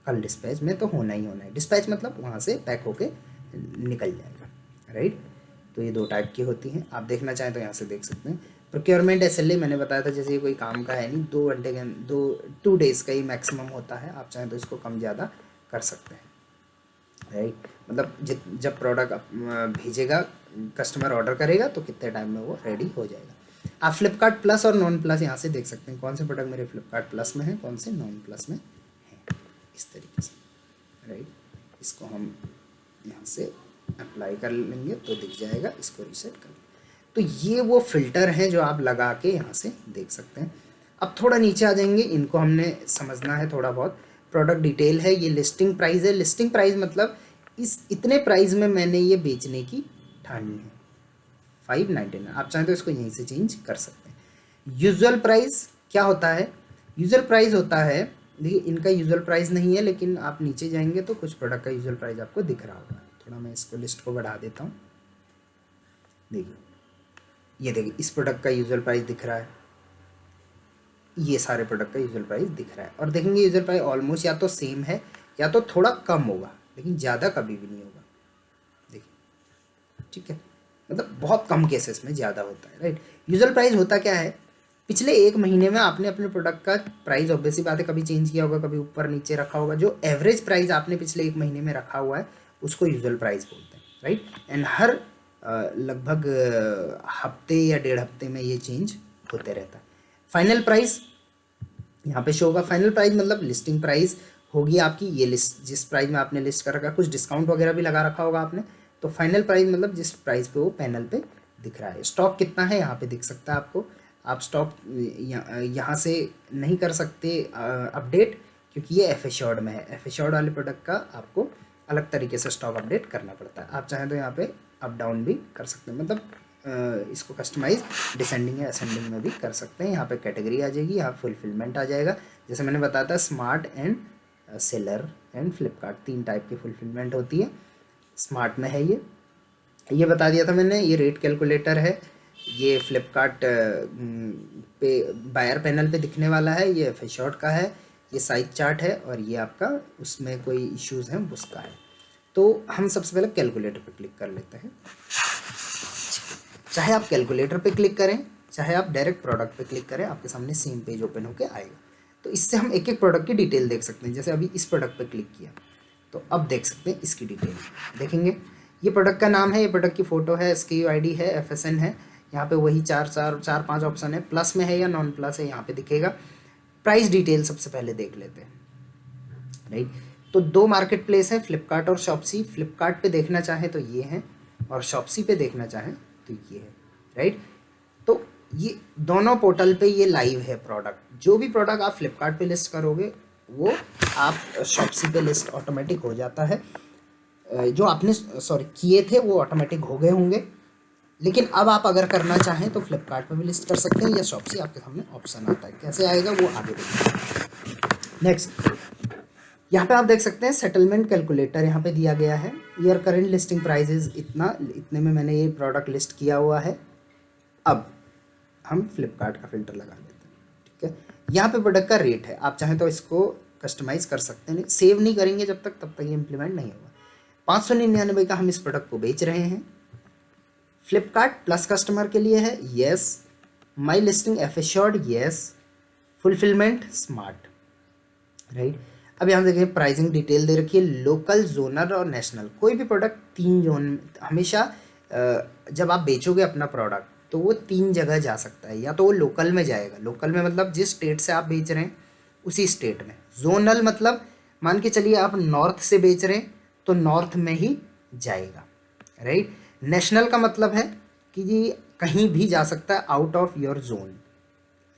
कल डिस्पैच में तो होना ही होना है। डिस्पैच मतलब वहाँ से पैक होके निकल जाएगा, राइट। तो ये 2 टाइप की होती हैं। आप देखना चाहें तो यहाँ से देख सकते हैं। प्रोक्योरमेंट SLA मैंने बताया था, जैसे ये कोई काम का है नहीं, 2 घंटे के 2 डेज़ का ही मैक्सिमम होता है। आप चाहें तो इसको कम ज़्यादा कर सकते हैं, राइट। मतलब जब प्रोडक्ट भेजेगा, कस्टमर ऑर्डर करेगा तो कितने टाइम में वो रेडी हो जाएगा। आप फ्लिपकार्ट प्लस और नॉन प्लस यहाँ से देख सकते हैं कौन से प्रोडक्ट मेरे फ्लिपकार्ट प्लस में हैं, कौन से नॉन प्लस में हैं, इस तरीके से, राइट। इसको हम यहाँ से अप्लाई कर लेंगे तो दिख जाएगा, इसको रीसेट कर। तो ये वो फिल्टर हैं जो आप लगा के यहाँ से देख सकते हैं। अब थोड़ा नीचे आ जाएंगे, इनको हमने समझना है थोड़ा बहुत। प्रोडक्ट डिटेल है, ये लिस्टिंग प्राइस है। लिस्टिंग प्राइस मतलब इस इतने प्राइस में मैंने ये बेचने की ठानी है, 599। आप चाहें तो इसको यहीं से चेंज कर सकते हैं। यूजुअल प्राइस क्या होता है? यूजुअल प्राइस होता है, देखिए इनका यूजुअल प्राइस नहीं है, लेकिन आप नीचे जाएंगे तो कुछ प्रोडक्ट का यूजुअल प्राइस आपको दिख रहा होगा। थोड़ा मैं इसको लिस्ट को बढ़ा देता हूँ। देखिए ये देखिए इस प्रोडक्ट का यूजुअल प्राइस दिख रहा है, ये सारे प्रोडक्ट का यूजुअल प्राइस दिख रहा है। और देखेंगे यूजुअल प्राइस ऑलमोस्ट या तो सेम है या तो थोड़ा कम होगा, लेकिन ज़्यादा कभी भी नहीं होगा। देखिए ठीक है, मतलब बहुत कम केसेस में ज़्यादा होता है, राइट। यूजुअल प्राइस होता क्या है? पिछले 1 महीने में आपने अपने प्रोडक्ट का प्राइस ऑब्वियसली बात है कभी चेंज किया होगा, कभी ऊपर नीचे रखा होगा। जो एवरेज प्राइस आपने पिछले 1 महीने में रखा हुआ है उसको यूजुअल प्राइस बोलते हैं, राइट। एंड हर लगभग हफ्ते या 1.5 हफ्ते में ये चेंज होते रहता है। फाइनल प्राइस यहाँ पे शो होगा। फाइनल प्राइस मतलब लिस्टिंग प्राइस होगी आपकी, ये लिस्ट जिस प्राइस में आपने लिस्ट कर रखा है, कुछ डिस्काउंट वगैरह भी लगा रखा होगा आपने। तो फाइनल प्राइस मतलब जिस प्राइस पे वो पैनल पे दिख रहा है। स्टॉक कितना है यहाँ पे दिख सकता है आपको। आप स्टॉक यहाँ से नहीं कर सकते अपडेट, क्योंकि ये एफ एश्योर्ड में है। एफ एश्योर्ड वाले प्रोडक्ट का आपको अलग तरीके से स्टॉक अपडेट करना पड़ता है। आप चाहें तो यहाँ पे अप डाउन भी कर सकते हैं, मतलब इसको कस्टमाइज डिसेंडिंग या असेंडिंग में भी कर सकते हैं। यहाँ पे कैटेगरी आ जाएगी, यहाँ फुलफिलमेंट आ जाएगा। जैसे मैंने बताया था smart and seller and Flipkart 3 type की फुलफिलमेंट होती है। स्मार्ट में है ये बता दिया था मैंने। ये रेट कैलकुलेटर है, ये फ्लिपकार्ट पे बायर पैनल पे दिखने वाला है। ये एफ एश्योर्ड का है, ये साइज चार्ट है, और ये आपका उसमें कोई इश्यूज़ हैं उसका है। तो हम सबसे पहले कैलकुलेटर पे क्लिक कर लेते हैं। चाहे आप कैलकुलेटर पे क्लिक करें, चाहे आप डायरेक्ट प्रोडक्ट पे क्लिक करें, आपके सामने सेम पेज ओपन होकर आएगा। तो इससे हम एक एक प्रोडक्ट की डिटेल देख सकते हैं। जैसे अभी इस प्रोडक्ट पे क्लिक किया तो अब देख सकते हैं इसकी डिटेल। देखेंगे ये प्रोडक्ट का नाम है, ये प्रोडक्ट की फ़ोटो है, SKU ID है, FSN है। यहाँ पे वही 4-5 ऑप्शन है, प्लस में है या नॉन प्लस है यहाँ पे दिखेगा। प्राइस डिटेल सबसे पहले देख लेते हैं, राइट। तो 2 मार्केट प्लेस हैं, फ्लिपकार्ट और शॉप्सी। फ्लिपकार्ट पे देखना चाहें तो ये है, और शॉप्सी पे देखना चाहें तो ये है। राइट। तो ये दोनों पोर्टल पे ये लाइव है प्रोडक्ट। जो भी प्रोडक्ट आप फ्लिपकार्ट पे लिस्ट करोगे वो आप शॉप्सी पे लिस्ट ऑटोमेटिक हो जाता है। जो आपने किए थे वो ऑटोमेटिक हो गए होंगे, लेकिन अब आप अगर करना चाहें तो फ्लिपकार्ट पे भी लिस्ट कर सकते हैं या शॉप्सी, आपके सामने ऑप्शन आता है। कैसे आएगा वो आगे देखिए। नेक्स्ट यहाँ पे आप देख सकते हैं सेटलमेंट कैलकुलेटर यहाँ पे दिया गया है। योर करेंट लिस्टिंग प्राइजेज इतने में मैंने ये प्रोडक्ट लिस्ट किया हुआ है। अब हम फ्लिपकार्ट का फिल्टर लगा लेते हैं, ठीक है। यहाँ पे प्रोडक्ट का रेट है, आप चाहें तो इसको कस्टमाइज़ कर सकते हैं। सेव नहीं करेंगे जब तक, तब तक ये इम्प्लीमेंट नहीं होगा। 599 का हम इस प्रोडक्ट को बेच रहे हैं। फ्लिपकार्ट प्लस कस्टमर के लिए है, yes. My listing F assured, yes. Fulfilment smart, right. अब यहाँ देखिए प्राइसिंग डिटेल दे रखी है, लोकल, जोनल और नेशनल। कोई भी प्रोडक्ट 3 जोन, हमेशा जब आप बेचोगे अपना प्रोडक्ट तो वो 3 जगह जा सकता है। या तो वो लोकल में जाएगा, लोकल में मतलब जिस स्टेट से आप बेच रहे हैं उसी स्टेट में। जोनल मतलब मान के चलिए आप नॉर्थ से बेच रहे हैं तो नॉर्थ में ही जाएगा, राइट। नेशनल का मतलब है कि ये कहीं भी जा सकता है out of your zone,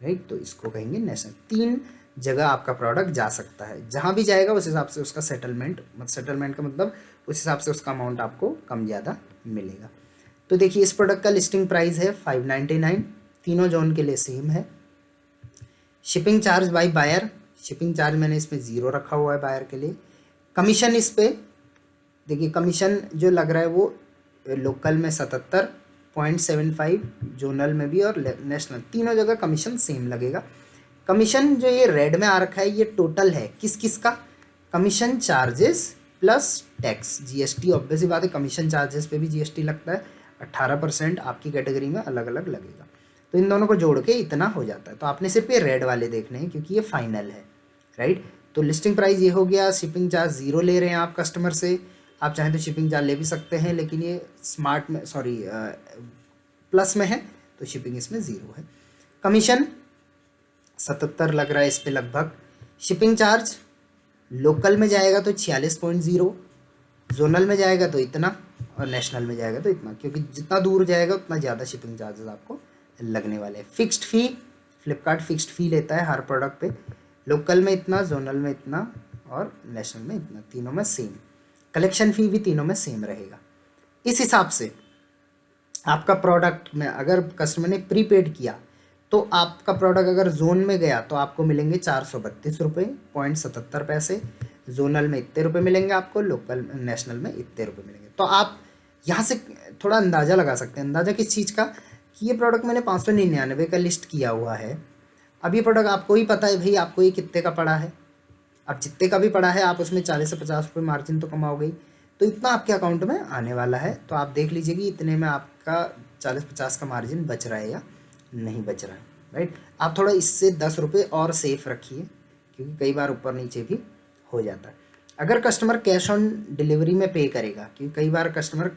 right. तो इसको कहेंगे नेशनल। 3 जगह आपका प्रोडक्ट जा सकता है, जहाँ भी जाएगा उस हिसाब से उसका सेटलमेंट का मतलब उस हिसाब से उसका अमाउंट आपको कम ज़्यादा मिलेगा। तो देखिए इस प्रोडक्ट का लिस्टिंग प्राइस है 599, तीनों जोन के लिए सेम है। Shipping charge by buyer, shipping charge मैंने इसमें 0 रखा हुआ है बायर के लिए। कमीशन इस पे देखिए, कमीशन जो लग रहा है वो लोकल में 77.75, जोनल में भी और नेशनल, तीनों जगह कमीशन सेम लगेगा। कमीशन जो ये रेड में आ रखा है ये टोटल है किस किस का, commission charges plus tax, GST. Obvious बात है कमीशन चार्जेस पे भी जीएसटी लगता है, 18% आपकी कैटेगरी में अलग अलग लगेगा। तो इन दोनों को जोड़ के इतना हो जाता है। तो आपने सिर्फ ये रेड वाले देखने हैं क्योंकि ये फाइनल है, राइट। तो लिस्टिंग प्राइस ये हो गया। शिपिंग चार्ज 0 ले रहे हैं आप कस्टमर से, आप चाहें तो शिपिंग चार्ज ले भी सकते हैं, लेकिन ये स्मार्ट में प्लस में है तो शिपिंग इसमें 0 है। कमीशन 77 लग रहा है इस पर लगभग। शिपिंग चार्ज लोकल में जाएगा तो 46.0, जोनल में जाएगा तो इतना और नेशनल में जाएगा तो इतना, क्योंकि जितना दूर जाएगा उतना ज़्यादा शिपिंग चार्जेस आपको लगने वाले हैं। फिक्स्ड फ़ी, फ्लिपकार्ट फिक्स्ड फ़ी लेता है हर प्रोडक्ट पे। लोकल में इतना, जोनल में इतना और नेशनल में इतना, तीनों में सेम। कलेक्शन फ़ी भी तीनों में सेम रहेगा। इस हिसाब से आपका प्रोडक्ट में अगर कस्टमर ने प्रीपेड किया तो आपका प्रोडक्ट अगर जोन में गया तो आपको मिलेंगे 432 रुपये 77 पैसे, जोनल में इतने रुपये मिलेंगे आपको, लोकल नेशनल में इतने रुपये मिलेंगे। तो आप यहाँ से थोड़ा अंदाज़ा लगा सकते हैं। अंदाज़ा किस चीज़ का, कि ये प्रोडक्ट मैंने 599 का लिस्ट किया हुआ है। अब ये प्रोडक्ट आपको ही पता है भाई आपको ये कितने का पड़ा है। अब जितने का भी पड़ा है आप उसमें 40 से 50 रुपये मार्जिन तो कमाओगे ही, तो इतना आपके अकाउंट में आने वाला है। तो आप देख लीजिए कि इतने में आपका 40-50 का मार्जिन बच रहा है या नहीं बच रहा है, राइट। आप थोड़ा इससे 10 रुपये और सेफ रखिए, क्योंकि कई बार ऊपर नीचे भी हो जाता है। अगर कस्टमर कैश ऑन डिलीवरी में पे करेगा, क्योंकि कई बार कस्टमर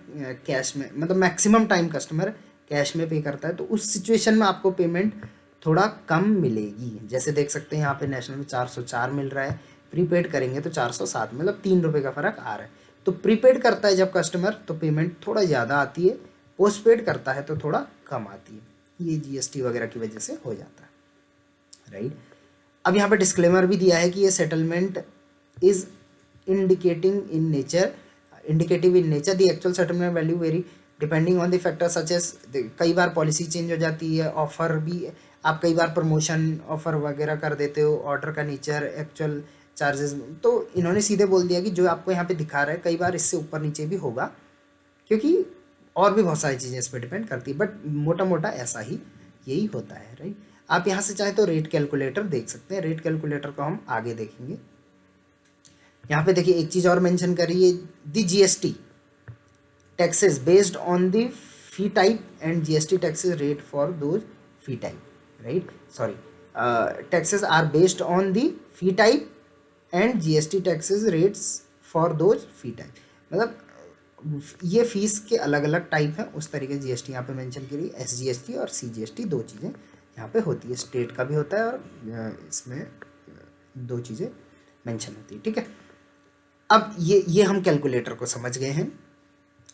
कैश में, मतलब मैक्सिमम टाइम कस्टमर कैश में पे करता है, तो उस सिचुएशन में आपको पेमेंट थोड़ा कम मिलेगी। जैसे देख सकते हैं यहाँ पे नेशनल में 404 मिल रहा है, प्रीपेड करेंगे तो 407, मतलब 3 रुपये का फ़र्क आ रहा है। तो प्रीपेड करता है जब कस्टमर तो पेमेंट थोड़ा ज़्यादा आती है, पोस्ट पेड करता है तो थोड़ा कम आती है। ये जीएसटी वगैरह की वजह से हो जाता है, राइट। अब यहाँ पे डिस्क्लेमर भी दिया है कि ये settlement is indicative in nature, the actual settlement value very depending on the factor such as, कई बार पॉलिसी चेंज हो जाती है, ऑफर भी आप कई बार प्रमोशन ऑफर वगैरह कर देते हो, ऑर्डर का नेचर, एक्चुअल चार्जेस। तो इन्होंने सीधे बोल दिया कि जो आपको यहाँ पे दिखा रहा है कई बार इससे ऊपर नीचे भी होगा, क्योंकि और भी बहुत सारी चीज़ें इस पर डिपेंड करती है, बट मोटा मोटा ऐसा ही यही होता है, राइट। आप यहाँ से चाहे तो रेट कैलकुलेटर देख सकते हैं। रेट कैलकुलेटर को हम आगे देखेंगे। यहाँ पे देखिए एक चीज़ और मेंशन करी है, the GST taxes based on the fee type and GST taxes rate for those fee type, right. Taxes are based on the fee type and GST taxes rates for those fee type, मतलब ये fees के अलग अलग type हैं, उस तरीके से GST यहाँ पे मेंशन की रही। एसजीएसटी और सीजीएसटी 2 चीज़ें यहाँ पे होती है, स्टेट का भी होता है और इसमें 2 चीज़ें मेंशन होती है, ठीक है। अब ये हम कैलकुलेटर को समझ गए हैं।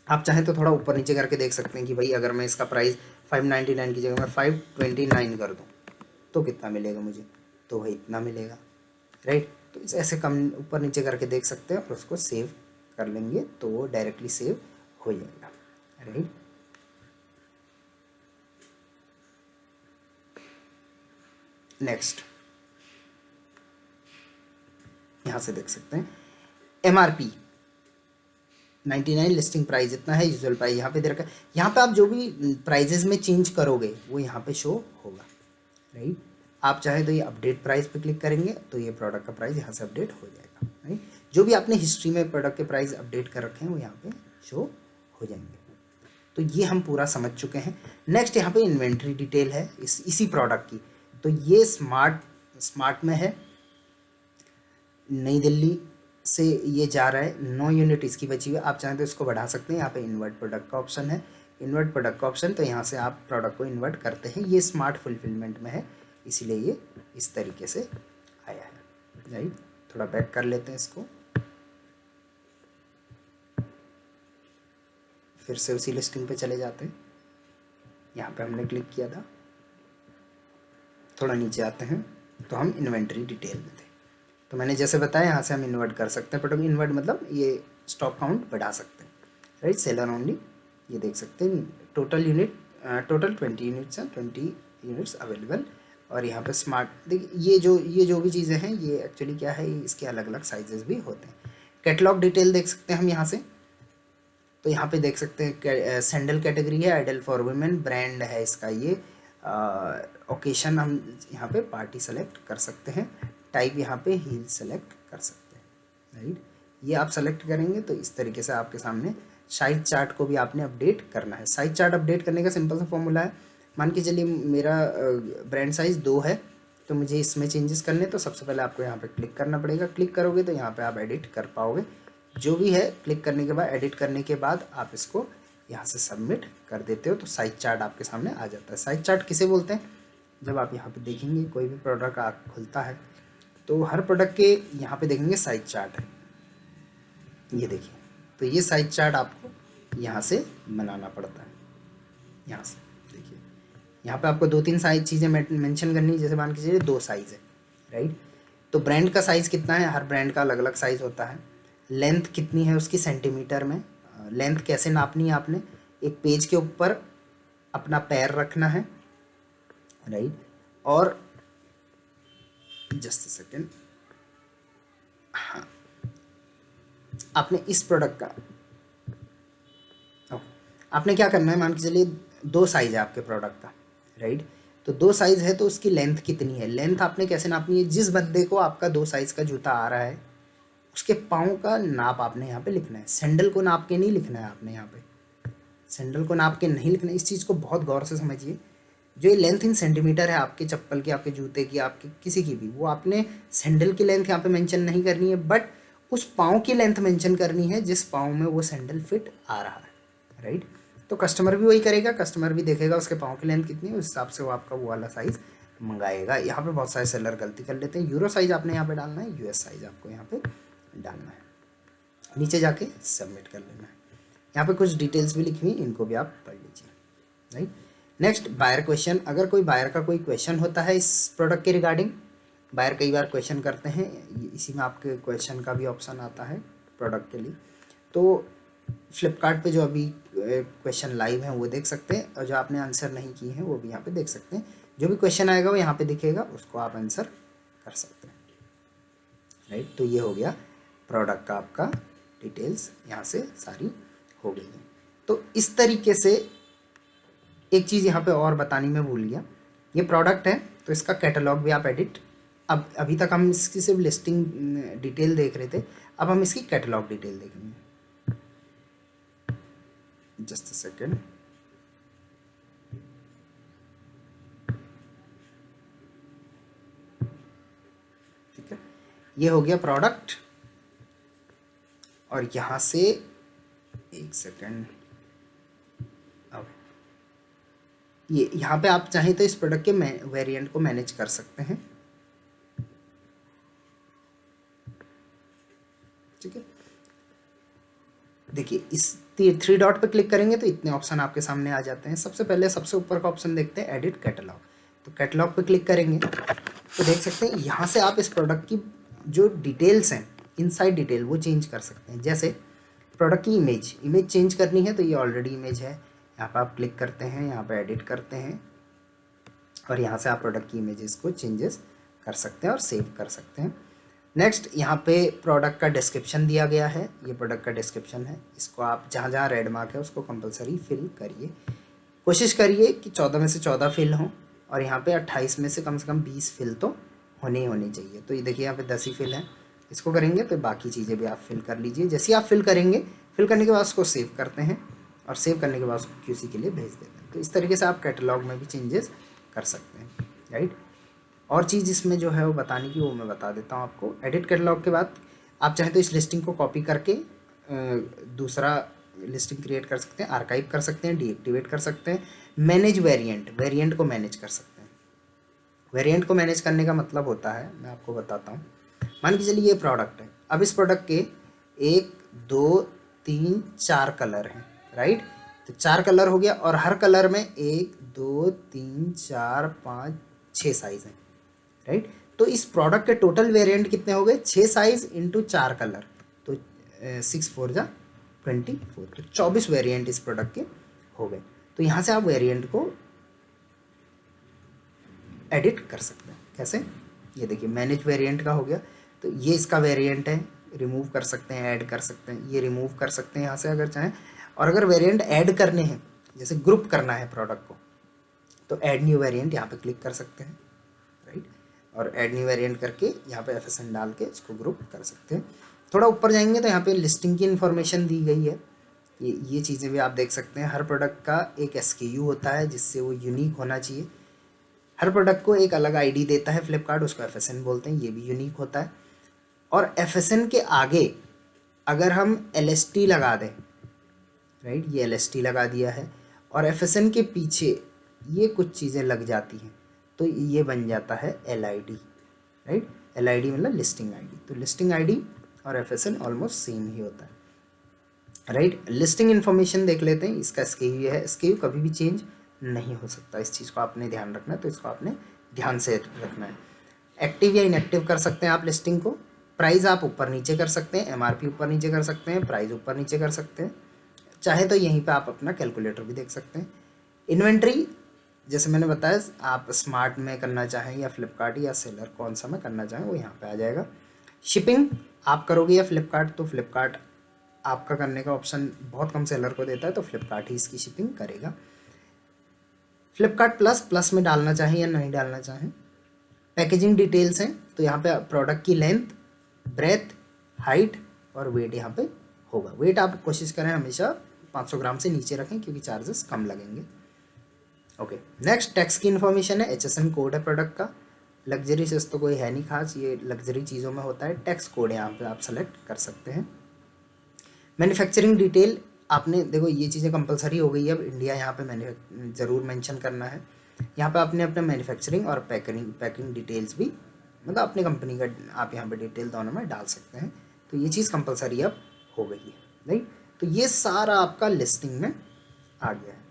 आप चाहें तो थोड़ा ऊपर नीचे करके देख सकते हैं कि भाई अगर मैं इसका प्राइस 599 की जगह मैं 529 कर दूँ तो कितना मिलेगा मुझे, तो वही इतना मिलेगा, राइट। तो इस ऐसे कम ऊपर नीचे करके देख सकते हैं और उसको सेव कर लेंगे तो वो डायरेक्टली सेव हो जाएगा, राइट। नेक्स्ट यहाँ से देख सकते हैं MRP 99, लिस्टिंग प्राइस इतना है, यूजुअल प्राइस यहाँ पे दे रखा है। यहाँ पे आप जो भी प्राइजेस में चेंज करोगे वो यहाँ पे शो होगा, राइट। आप चाहे तो ये अपडेट प्राइस पे क्लिक करेंगे तो ये प्रोडक्ट का प्राइस यहाँ से अपडेट हो जाएगा, राइट। जो भी आपने हिस्ट्री में प्रोडक्ट के प्राइस अपडेट कर रखे हैं वो यहाँ पे शो हो जाएंगे। तो ये हम पूरा समझ चुके हैं। नेक्स्ट यहाँ पे इन्वेंट्री डिटेल है इसी प्रोडक्ट की। तो ये स्मार्ट में है, नई दिल्ली से ये जा रहा है, 9 यूनिट इसकी बची हुई है। आप चाहें तो इसको बढ़ा सकते हैं। यहाँ पे इन्वर्ट प्रोडक्ट का ऑप्शन है, इन्वर्ट प्रोडक्ट का ऑप्शन, तो यहाँ से आप प्रोडक्ट को इन्वर्ट करते हैं। ये स्मार्ट फुलफिलमेंट में है इसीलिए ये इस तरीके से आया है, राइट। थोड़ा बैक कर लेते हैं इसको, फिर से उसी लिस्टिंग पे चले जाते हैं। यहाँ पे हमने क्लिक किया था, थोड़ा नीचे आते हैं तो हम इन्वेंट्री डिटेल में थे। तो मैंने जैसे बताया यहाँ से हम इन्वर्ट कर सकते हैं, बट इन्वर्ट मतलब ये स्टॉक काउंट बढ़ा सकते हैं, राइट। सेलर ओनली, ये देख सकते हैं टोटल यूनिट, टोटल 20 यूनिट्स हैं, 20 यूनिट्स अवेलेबल। और यहाँ पे स्मार्ट, देखिए ये जो भी चीज़ें हैं ये एक्चुअली क्या है, इसके अलग अलग साइजेस भी होते हैं। कैटलॉग डिटेल देख सकते हैं हम यहाँ से, तो यहाँ पे देख सकते हैं सैंडल कैटेगरी है, आइडल फॉर वुमेन, ब्रांड है इसका ये, ओकेशन हम यहाँ पे पार्टी सेलेक्ट कर सकते हैं, टाइप यहाँ पे हील सेलेक्ट कर सकते हैं, राइट। ये आप सेलेक्ट करेंगे तो इस तरीके से आपके सामने साइज चार्ट को भी आपने अपडेट करना है। साइज चार्ट अपडेट करने का सिंपल सा फॉर्मूला है, मान के चलिए मेरा ब्रांड साइज़ 2 है तो मुझे इसमें चेंजेस करने, तो सबसे पहले आपको यहाँ पे क्लिक करना पड़ेगा। क्लिक करोगे तो यहाँ पे आप एडिट कर पाओगे, जो भी है क्लिक करने के बाद, एडिट करने के बाद आप इसको यहाँ से सबमिट कर देते हो तो साइज चार्ट आपके सामने आ जाता है। साइज चार्ट किसे बोलते हैं, जब आप यहाँ पे देखेंगे कोई भी प्रोडक्ट खुलता है तो हर प्रोडक्ट के यहाँ पे देखेंगे साइज चार्ट है, ये देखिए। तो ये साइज चार्ट आपको यहाँ से बनाना पड़ता है। यहाँ से देखिए, यहाँ पे आपको 2-3 साइज चीज़ें मेंशन करनी है, जैसे मान के चलिए 2 साइज़ है, राइट। तो ब्रांड का साइज़ कितना है, हर ब्रांड का अलग अलग साइज़ होता है। लेंथ कितनी है उसकी सेंटीमीटर में, लेंथ कैसे नापनी है आपने, एक पेज के ऊपर अपना पैर रखना है, राइट। और जस्ट सेकेंड, हाँ, आपने इस प्रोडक्ट का आपने क्या करना है, मान के चलिए 2 साइज़ है आपके प्रोडक्ट का, राइट। तो 2 साइज़ है तो उसकी लेंथ कितनी है, लेंथ आपने कैसे नापनी है, जिस बंदे को आपका 2 साइज़ का जूता आ रहा है उसके पाँव का नाप आपने यहाँ पे लिखना है। सैंडल को नाप के नहीं लिखना है आपने, यहाँ पे सैंडल को नाप के नहीं लिखना है। इस चीज़ को बहुत गौर से समझिए। जो ये लेंथ इन सेंटीमीटर है आपके चप्पल की, आपके जूते की, आपके किसी की भी, वो आपने सैंडल की लेंथ यहाँ पे मेंशन नहीं करनी है, बट उस पाँव की लेंथ मेंशन करनी है जिस पाँव में वो सैंडल फिट आ रहा है, राइट। तो कस्टमर भी वही करेगा, कस्टमर भी देखेगा उसके पाँव की लेंथ कितनी है, उस हिसाब से वो आपका वो वाला साइज़ मंगाएगा। यहाँ पे बहुत सारे सेलर गलती कर लेते हैं, यूरो साइज़ आपने यहाँ पे डालना है, US साइज़ आपको यहाँ पे डालना है, नीचे जाके सबमिट कर लेना है। यहाँ पे कुछ डिटेल्स भी लिखी हुई, इनको भी आप पढ़ लीजिए, राइट। Next, buyer question. अगर कोई बायर का कोई क्वेश्चन होता है इस प्रोडक्ट के रिगार्डिंग, बायर कई बार क्वेश्चन करते हैं, इसी में आपके क्वेश्चन का भी ऑप्शन आता है प्रोडक्ट के लिए। तो फ्लिपकार्ट पे जो अभी क्वेश्चन लाइव हैं वो देख सकते हैं, और जो आपने आंसर नहीं किए हैं वो भी यहाँ पे देख सकते हैं। जो भी क्वेश्चन आएगा वो यहाँ पे दिखेगा, उसको आप आंसर कर सकते हैं, राइट। तो ये हो गया प्रोडक्ट का आपका डिटेल्स, यहाँ से सारी हो गई है। तो इस तरीके से एक चीज़ यहाँ पे और बतानी मैं भूल गया, ये प्रोडक्ट है तो इसका कैटलॉग भी आप एडिट, अब अभी तक हम इसकी सिर्फ लिस्टिंग डिटेल देख रहे थे, अब हम इसकी कैटलॉग डिटेल देखेंगे। जस्ट अ सेकेंड, ठीक है, ये हो गया प्रोडक्ट। और यहाँ से एक सेकेंड, अब ये यहाँ पे आप चाहें तो इस प्रोडक्ट के वेरिएंट को मैनेज कर सकते हैं, ठीक है। देखिए इस 3 डॉट पे क्लिक करेंगे तो इतने ऑप्शन आपके सामने आ जाते हैं। सबसे पहले सबसे ऊपर का ऑप्शन देखते हैं एडिट कैटलॉग। तो कैटलॉग पे क्लिक करेंगे तो देख सकते हैं यहाँ से आप इस प्रोडक्ट की जो डिटेल्स हैं, इनसाइड डिटेल, वो चेंज कर सकते हैं। जैसे प्रोडक्ट की इमेज चेंज करनी है तो ये ऑलरेडी इमेज है, यहाँ पर आप क्लिक करते हैं, यहाँ पर एडिट करते हैं और यहाँ से आप प्रोडक्ट की इमेजेस को चेंजेस कर सकते हैं और सेव कर सकते हैं। नेक्स्ट यहाँ पे प्रोडक्ट का डिस्क्रिप्शन दिया गया है, ये प्रोडक्ट का डिस्क्रिप्शन है। इसको आप जहाँ जहाँ रेड मार्क है उसको कंपलसरी फिल करिए। कोशिश करिए कि 14 में से 14 फिल हों और यहाँ पे 28 में से कम 20 फिल तो होनी चाहिए। तो ये देखिए यहाँ पे 10 ही फिल है, इसको करेंगे तो बाकी चीज़ें भी आप फिल कर लीजिए। जैसे आप फिल करेंगे, फिल करने के बाद उसको सेव करते हैं और सेव करने के बाद उसको QC के लिए भेज देते हैं। तो इस तरीके से आप कैटलॉग में भी चेंजेस कर सकते हैं, राइट। और चीज़ इसमें जो है वो बताने की, वो मैं बता देता हूँ आपको। एडिट कैटलॉग के बाद आप चाहें तो इस लिस्टिंग को कॉपी करके दूसरा लिस्टिंग क्रिएट कर सकते हैं, आर्काइव कर सकते हैं, डीएक्टिवेट कर सकते हैं। मैनेज वेरिएंट को मैनेज कर सकते हैं। वेरिएंट को मैनेज करने का मतलब होता है, मैं आपको बताता हूँ। मान के चलिए ये प्रोडक्ट है, अब इस प्रोडक्ट के 1 2 3 4 कलर हैं, राइट। तो 4 कलर हो गया और हर कलर में 1 2 3 4 5 6 साइज़ हैं, राइट। तो इस प्रोडक्ट के टोटल वेरिएंट कितने हो गए? 6 साइज़ इंटू 4 कलर, तो 6 4 जा 24, तो 24 वेरिएंट इस प्रोडक्ट के हो गए। तो यहाँ से आप वेरिएंट को एडिट कर सकते हैं। कैसे? ये देखिए मैनेज वेरिएंट का हो गया, तो ये इसका वेरिएंट है, रिमूव कर सकते हैं, ऐड कर सकते हैं। ये रिमूव कर सकते हैं यहाँ से अगर चाहें। और अगर वेरिएंट ऐड करने हैं, जैसे ग्रुप करना है प्रोडक्ट को, तो ऐड न्यू वेरिएंट यहाँ पे क्लिक कर सकते हैं, राइट। और ऐड न्यू वेरिएंट करके यहाँ पे FSN डाल के इसको ग्रुप कर सकते हैं। थोड़ा ऊपर जाएंगे तो यहाँ पे लिस्टिंग की इन्फॉर्मेशन दी गई है। ये चीज़ें भी आप देख सकते हैं। हर प्रोडक्ट का एक SKU होता है जिससे वो यूनिक होना चाहिए। हर प्रोडक्ट को एक अलग ID देता है फ्लिपकार्ट, उसको FSN बोलते हैं, ये भी यूनिक होता है। और FSN के आगे अगर हम LST लगा दें, राइट, ये LST लगा दिया है, और FSN के पीछे ये कुछ चीज़ें लग जाती हैं, तो ये बन जाता है LID, राइट। LID मतलब लिस्टिंग ID। तो लिस्टिंग ID और FSN ऑलमोस्ट सेम ही होता है, राइट। लिस्टिंग इन्फॉर्मेशन देख लेते हैं। इसका SKU है, SKU कभी भी चेंज नहीं हो सकता, इस चीज़ को आपने ध्यान रखना है, तो इसको आपने ध्यान से रखना है। एक्टिव या इनएक्टिव कर सकते हैं आप लिस्टिंग को। प्राइस आप ऊपर नीचे कर सकते हैं, MRP ऊपर नीचे कर सकते हैं, प्राइस ऊपर नीचे कर सकते हैं। चाहे तो यहीं पे आप अपना कैलकुलेटर भी देख सकते हैं। इन्वेंट्री जैसे मैंने बताया, आप स्मार्ट में करना चाहें या फ्लिपकार्ट या सेलर, कौन सा में करना चाहें वो यहाँ पे आ जाएगा। शिपिंग आप करोगे या फ्लिपकार्ट, तो फ्लिपकार्ट आपका करने का ऑप्शन बहुत कम सेलर को देता है, तो फ्लिपकार्ट ही इसकी शिपिंग करेगा। फ्लिपकार्ट प्लस में डालना चाहें या नहीं डालना चाहें। पैकेजिंग डिटेल्स हैं, तो यहाँ पे प्रोडक्ट की लेंथ, ब्रेथ, हाइट और वेट यहाँ पे होगा। वेट आप कोशिश करें हमेशा 500 ग्राम से नीचे रखें क्योंकि चार्जेस कम लगेंगे। ओके, नेक्स्ट टैक्स की इन्फॉर्मेशन है। HSN कोड है प्रोडक्ट का। लग्जरी से तो कोई है नहीं खास, ये लग्जरी चीज़ों में होता है। टैक्स कोड यहाँ पे आप सेलेक्ट कर सकते हैं। मैन्युफैक्चरिंग डिटेल आपने देखो, ये चीज़ें कंपलसरी हो गई है अब इंडिया, यहाँ पे ज़रूर मेंशन करना है। यहाँ पे आपने अपना मैन्युफैक्चरिंग और पैकिंग डिटेल्स भी, मतलब अपनी कंपनी का आप यहाँ पे डिटेल दोनों में डाल सकते हैं। तो ये चीज़ कंपलसरी अब हो गई है, राइट। तो ये सारा आपका लिस्टिंग में आ गया है।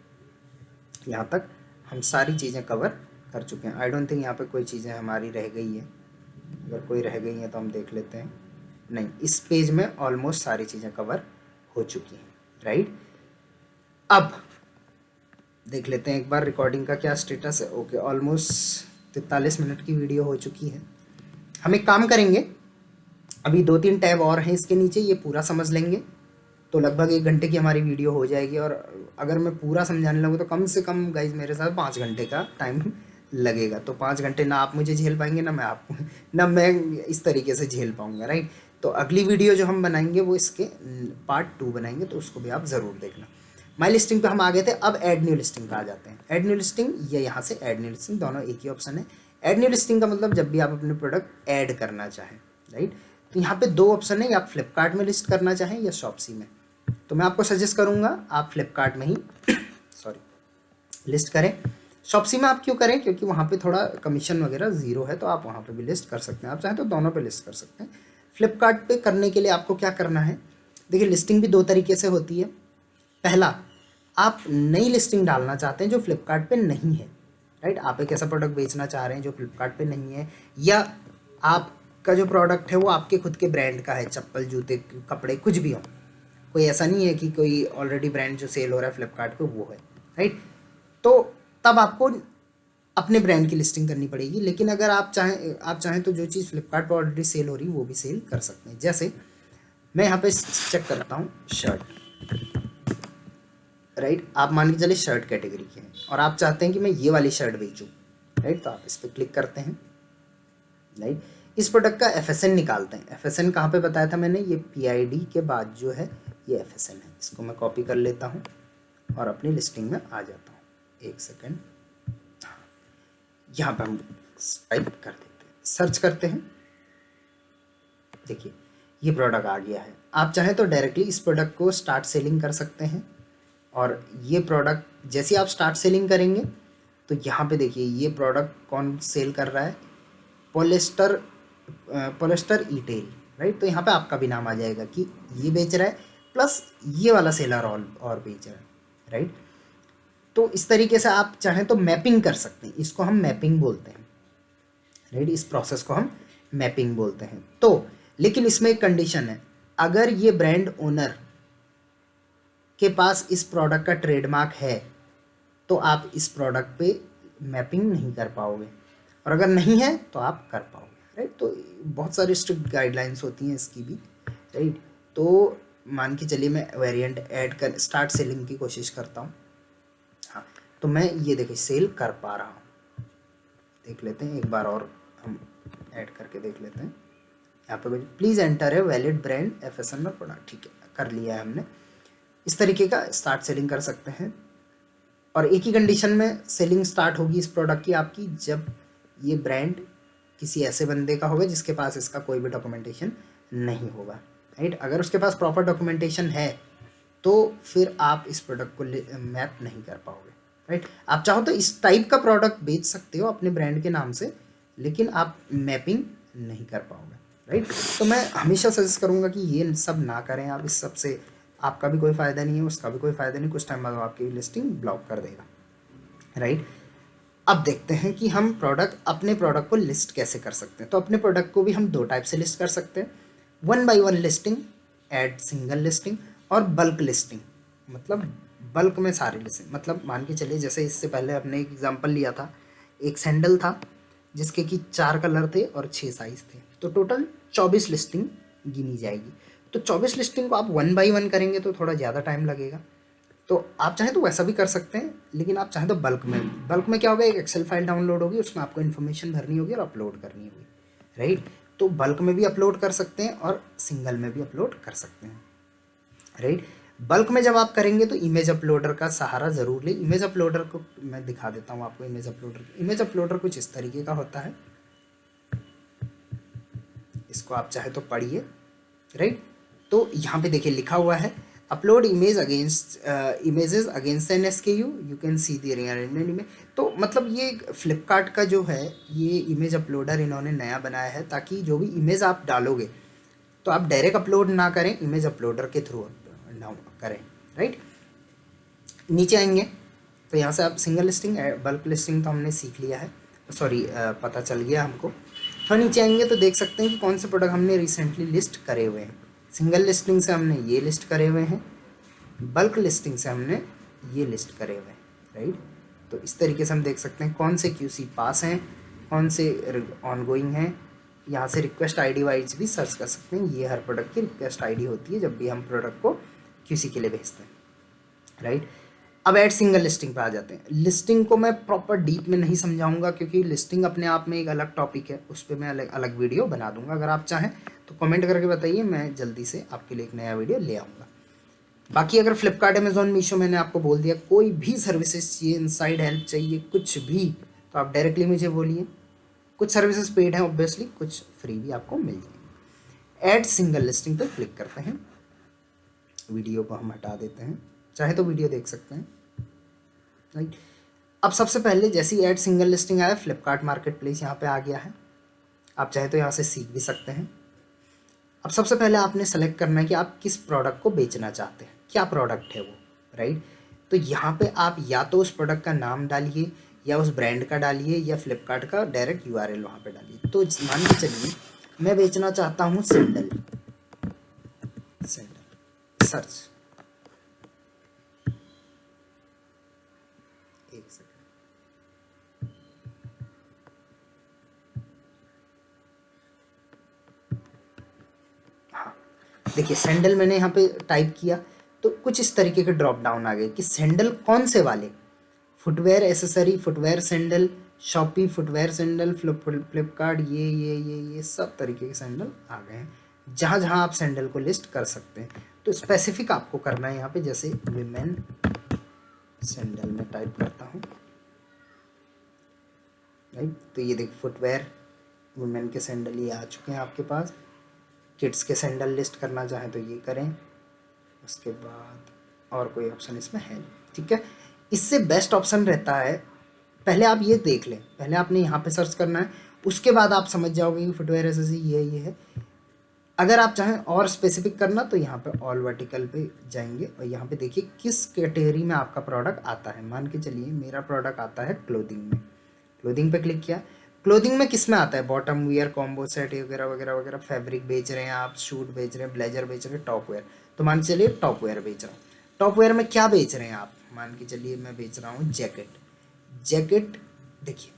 यहाँ तक हम सारी चीज़ें कवर कर चुके हैं। आई डोंट थिंक यहाँ पे कोई चीज़ें हमारी रह गई है। अगर कोई रह गई हैं तो हम देख लेते हैं। नहीं, इस पेज में ऑलमोस्ट सारी चीज़ें कवर हो चुकी हैं, राइट। अब देख लेते हैं एक बार रिकॉर्डिंग का क्या स्टेटस है। ओके, ऑलमोस्ट 43 मिनट की वीडियो हो चुकी है। हम एक काम करेंगे, अभी 2-3 टैब और हैं इसके नीचे, ये पूरा समझ लेंगे तो लगभग 1 घंटे की हमारी वीडियो हो जाएगी। और अगर मैं पूरा समझाने लगूँ तो कम से कम गाइज मेरे साथ 5 घंटे का टाइम लगेगा। तो 5 घंटे ना आप मुझे झेल पाएंगे, ना मैं आपको, ना मैं इस तरीके से झेल पाऊँगा, राइट। तो अगली वीडियो जो हम बनाएंगे वो इसके पार्ट 2 बनाएंगे, तो उसको भी आप ज़रूर देखना। माई लिस्टिंग पे हम आ गए थे, अब ऐड न्यू लिस्टिंग पे आ जाते हैं। ऐड न्यू लिस्टिंग या यहाँ से ऐड न्यू लिस्टिंग, दोनों एक ही ऑप्शन है। ऐड न्यू लिस्टिंग का मतलब जब भी आप अपने प्रोडक्ट ऐड करना चाहें, राइट। तो यहाँ पे 2 ऑप्शन है, या आप फ्लिपकार्ट में लिस्ट करना चाहें या शॉप्सी में। तो मैं आपको सजेस्ट करूँगा आप फ्लिपकार्ट में ही लिस्ट करें। शॉप्सी में आप क्यों करें? क्योंकि वहाँ पे थोड़ा कमीशन वगैरह ज़ीरो है, तो आप वहाँ पे भी लिस्ट कर सकते हैं। आप चाहें तो दोनों पे लिस्ट कर सकते हैं। फ्लिपकार्ट पे करने के लिए आपको क्या करना है, देखिए लिस्टिंग भी दो तरीके से होती है। पहला, आप नई लिस्टिंग डालना चाहते हैं जो फ्लिपकार्ट पे नहीं है, राइट। आप एक ऐसा प्रोडक्ट बेचना चाह रहे हैं जो फ्लिपकार्ट पे नहीं है, या आपका जो प्रोडक्ट है वो आपके खुद के ब्रांड का है, चप्पल, जूते, कपड़े, कुछ भी हो, कोई ऐसा नहीं है कि कोई ऑलरेडी ब्रांड जो सेल हो रहा है फ्लिपकार्ट पे वो है, राइट। तो तब आपको अपने ब्रांड की लिस्टिंग करनी पड़ेगी। लेकिन अगर आप चाहें तो जो चीज़ फ्लिपकार्ट पर ऑलरेडी सेल हो रही है वो भी सेल कर सकते हैं। जैसे मैं यहाँ पे चेक करता हूँ शर्ट, राइट। आप मान के चलिए शर्ट कैटेगरी के हैं और आप चाहते हैं कि मैं ये वाली शर्ट बेचूँ, राइट। तो आप इस पर क्लिक करते हैं, राइट। इस प्रोडक्ट का FSN निकालते हैं। FSN कहाँ पे बताया था मैंने, ये PID के बाद जो है ये FSN है। इसको मैं कॉपी कर लेता हूँ और अपनी लिस्टिंग में आ जाता हूँ। एक सेकेंड, यहाँ पे हम टाइप कर देते हैं, सर्च करते हैं। देखिए ये प्रोडक्ट आ गया है। आप चाहें तो डायरेक्टली इस प्रोडक्ट को स्टार्ट सेलिंग कर सकते हैं। और ये प्रोडक्ट जैसे आप स्टार्ट सेलिंग करेंगे तो यहाँ पे देखिए ये प्रोडक्ट कौन सेल कर रहा है, पॉलिस्टर ई-टेल, राइट। तो यहाँ पे आपका भी नाम आ जाएगा कि ये बेच रहा है, प्लस ये वाला सेलर और बेच रहा है, राइट। तो इस तरीके से आप चाहें तो मैपिंग कर सकते हैं। इसको हम मैपिंग बोलते हैं, राइट। इस प्रोसेस को हम मैपिंग बोलते हैं। तो लेकिन इसमें एक कंडीशन है, अगर ये ब्रांड ओनर के पास इस प्रोडक्ट का ट्रेडमार्क है तो आप इस प्रोडक्ट पे मैपिंग नहीं कर पाओगे, और अगर नहीं है तो आप कर पाओगे, राइट। तो बहुत सारी स्ट्रिक्ट गाइडलाइंस होती हैं इसकी भी, राइट। तो मान के चलिए मैं वेरिएंट ऐड कर स्टार्ट सेलिंग की कोशिश करता हूँ। हाँ, तो मैं ये देखिए सेल कर पा रहा हूँ। देख लेते हैं एक बार और, हम ऐड करके देख लेते हैं। यहाँ पे प्लीज़ एंटर है वैलिड ब्रांड FSN प्रोडक्ट, ठीक है, कर लिया है हमने। इस तरीके का स्टार्ट सेलिंग कर सकते हैं। और एक ही कंडीशन में सेलिंग स्टार्ट होगी इस प्रोडक्ट की आपकी, जब ये ब्रांड किसी ऐसे बंदे का होगा जिसके पास इसका कोई भी डॉक्यूमेंटेशन नहीं होगा, राइट। अगर उसके पास प्रॉपर डॉक्यूमेंटेशन है तो फिर आप इस प्रोडक्ट को मैप नहीं कर पाओगे, राइट। आप चाहो तो इस टाइप का प्रोडक्ट बेच सकते हो अपने ब्रांड के नाम से, लेकिन आप मैपिंग नहीं कर पाओगे, राइट। तो मैं हमेशा सजेस्ट करूँगा कि ये सब ना करें आप। इस सब से आपका भी कोई फ़ायदा नहीं है, उसका भी कोई फ़ायदा नहीं, कुछ टाइम बाद आपकी लिस्टिंग ब्लॉक कर देगा, राइट। अब देखते हैं कि हम अपने प्रोडक्ट को लिस्ट कैसे कर सकते हैं। तो अपने प्रोडक्ट को भी हम दो टाइप से लिस्ट कर सकते हैं, 1 by 1 listing, add single listing, और बल्क लिस्टिंग, मतलब बल्क में सारी लिस्टिंग। मतलब मान के चलिए जैसे इससे पहले हमने एक एग्जांपल लिया था, एक सैंडल था जिसके कि 4 कलर थे और 6 साइज़ थे, तो टोटल 24 लिस्टिंग गिनी जाएगी। तो 24 लिस्टिंग को आप 1 by 1 करेंगे तो थोड़ा ज़्यादा टाइम लगेगा। तो आप चाहें तो वैसा भी कर सकते हैं, लेकिन आप चाहें तो बल्क में क्या होगा, एक एक्सेल फाइल डाउनलोड होगी, उसमें आपको इन्फॉर्मेशन भरनी होगी और अपलोड करनी होगी, राइट। तो बल्क में भी अपलोड कर सकते हैं और सिंगल में भी अपलोड कर सकते हैं, राइट। बल्क में जब आप करेंगे तो इमेज अपलोडर का सहारा ज़रूर लें। इमेज अपलोडर को मैं दिखा देता हूँ आपको। इमेज अपलोडर कुछ इस तरीके का होता है, इसको आप चाहे तो पढ़िए, राइट। तो यहाँ पे देखिए लिखा हुआ है upload images against an SKU, you can see the rearrangement image. तो मतलब ये फ्लिपकार्ट का जो है ये इमेज अपलोडर इन्होंने नया बनाया है, ताकि जो भी इमेज आप डालोगे तो आप डायरेक्ट अपलोड ना करें, इमेज अपलोडर के थ्रू करें, राइट। नीचे आएंगे तो यहाँ से आप सिंगल लिस्टिंग, बल्क लिस्टिंग तो हमने सीख लिया है, सॉरी पता चल गया हमको। तो नीचे आएंगे तो देख सकते हैं कि कौन से प्रोडक्ट हमने रिसेंटली लिस्ट करे हुए हैं। सिंगल लिस्टिंग से हमने ये लिस्ट करे हुए हैं, बल्क लिस्टिंग से हमने ये लिस्ट करे हुए हैं, राइट। तो इस तरीके से हम देख सकते हैं कौन से QC पास हैं, कौन से ऑनगोइंग हैं। यहाँ से रिक्वेस्ट ID वाइज भी सर्च कर सकते हैं। ये हर प्रोडक्ट की रिक्वेस्ट ID होती है जब भी हम प्रोडक्ट को QC के लिए भेजते हैं, राइट। अब ऐड सिंगल लिस्टिंग पे आ जाते हैं। लिस्टिंग को मैं प्रॉपर डीप में नहीं समझाऊंगा क्योंकि लिस्टिंग अपने आप में एक अलग टॉपिक है, उस पर मैं अलग वीडियो बना दूंगा। अगर आप चाहें तो कमेंट करके बताइए, मैं जल्दी से आपके लिए एक नया वीडियो ले आऊँगा। बाकी अगर फ्लिपकार्ट, अमेजोन, मीशो मैंने आपको बोल दिया, कोई भी सर्विसेज चाहिए, इनसाइड हेल्प चाहिए, कुछ भी, तो आप डायरेक्टली मुझे बोलिए। कुछ सर्विसेज पेड हैं ऑब्वियसली, कुछ फ्री भी आपको मिल जाएंगे। ऐड सिंगल लिस्टिंग पर क्लिक करते हैं, वीडियो को हम हटा देते हैं, चाहे तो वीडियो देख सकते हैं, राइट। अब सबसे पहले जैसे ही ऐड सिंगल लिस्टिंग आया, फ्लिपकार्ट मार्केट प्लेस यहाँ पे आ गया है। आप चाहे तो यहाँ से सीख भी सकते हैं। अब सबसे पहले आपने सेलेक्ट करना है कि आप किस प्रोडक्ट को बेचना चाहते हैं, क्या प्रोडक्ट है वो, राइट। तो यहाँ पे आप या तो उस प्रोडक्ट का नाम डालिए या उस ब्रांड का डालिए या फ्लिपकार्ट का डायरेक्ट यूआरएल वहाँ पे डालिए। तो मान के चलिए मैं बेचना चाहता हूँ सैंडल, सर्च, एक सेकंड, हाँ देखिए सैंडल मैंने यहाँ पे टाइप किया तो कुछ इस तरीके के ड्रॉप डाउन आ गए कि सैंडल कौन से वाले, footwear accessory, footwear sandal, Shopee footwear sandal, Flipkart, ये सब तरीके के सैंडल आ गए हैं जहाँ जहाँ आप सैंडल को लिस्ट कर सकते हैं। तो स्पेसिफिक आपको करना है यहाँ पे, जैसे विमेन सैंडल में टाइप करता हूँ, राइट। तो ये देखिए फुटवेयर वुमेन के सैंडल ये आ चुके हैं आपके पास। किड्स के सैंडल लिस्ट करना चाहें तो ये करें, उसके बाद और कोई ऑप्शन इसमें है नहीं, ठीक है। इससे बेस्ट ऑप्शन रहता है, पहले आप ये देख लें, पहले आपने यहाँ पे सर्च करना है, उसके बाद आप समझ जाओगे कि फुटवेयर एसेसरी ये है। अगर आप चाहें और स्पेसिफिक करना तो यहाँ पे ऑल वर्टिकल पे जाएंगे और यहाँ पे देखिए किस कैटेगरी में आपका प्रोडक्ट आता है। मान के चलिए मेरा प्रोडक्ट आता है क्लोथिंग में, क्लोथिंग पे क्लिक किया। क्लोथिंग में किस में आता है, बॉटम वियर, कॉम्बो सेट वगैरह वगैरह वगैरह, फैब्रिक बेच रहे हैं आप, शूट बेच रहे हैं, ब्लेजर बेच रहे हैं, टॉप वेयर। तो मान के चलिए टॉप वेयर बेच रहा हूँ। टॉप वेयर में क्या बेच रहे हैं आप, मान के चलिए मैं बेच रहा हूँ जैकेट। जैकेट देखिए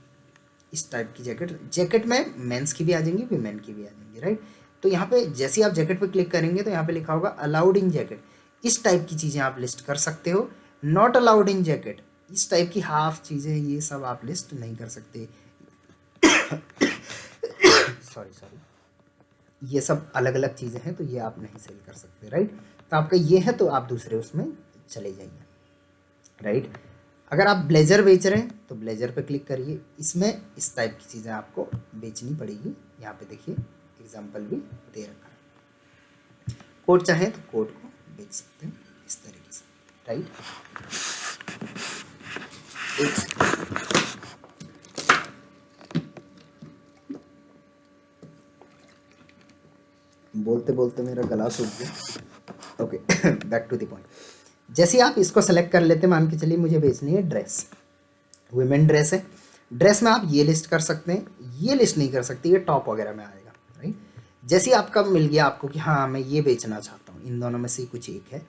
इस टाइप की जैकेट में मेंस की भी आ जाएंगी, वीमेन की भी आ जाएंगी, राइट। तो यहाँ पे जैसे ही आप जैकेट पे क्लिक करेंगे तो यहाँ पे लिखा होगा अलाउड इन जैकेट, इस टाइप की चीज़ें आप लिस्ट कर सकते हो। नॉट अलाउड इन जैकेट, इस टाइप की हाफ चीज़ें ये सब आप लिस्ट नहीं कर सकते। सॉरी, ये सब अलग अलग चीज़ें हैं तो ये आप नहीं सेल कर सकते, राइट। तो आपका ये है तो आप दूसरे उसमें चले जाइए, राइट। अगर आप ब्लेजर बेच रहे हैं तो ब्लेजर पे क्लिक करिए, इसमें इस टाइप की चीज़ें आपको बेचनी पड़ेगी। यहाँ पे देखिए एग्जांपल भी दे रखा है। कोट चाहें तो कोट को बेच सकते हैं इस तरीके से, राइट। बोलते बोलते मेरा गला सूख गया। Okay back to the point. जैसे आप इसको सेलेक्ट कर लेते हैं, मान के चलिए मुझे बेचनी है ड्रेस, वुमेन ड्रेस है, ड्रेस में आप ये लिस्ट कर सकते हैं, ये लिस्ट नहीं कर सकते, ये टॉप वगैरह में आएगा, राइट। जैसे ही आपका मिल गया आपको कि हाँ मैं ये बेचना चाहता हूँ, इन दोनों में से कुछ एक है,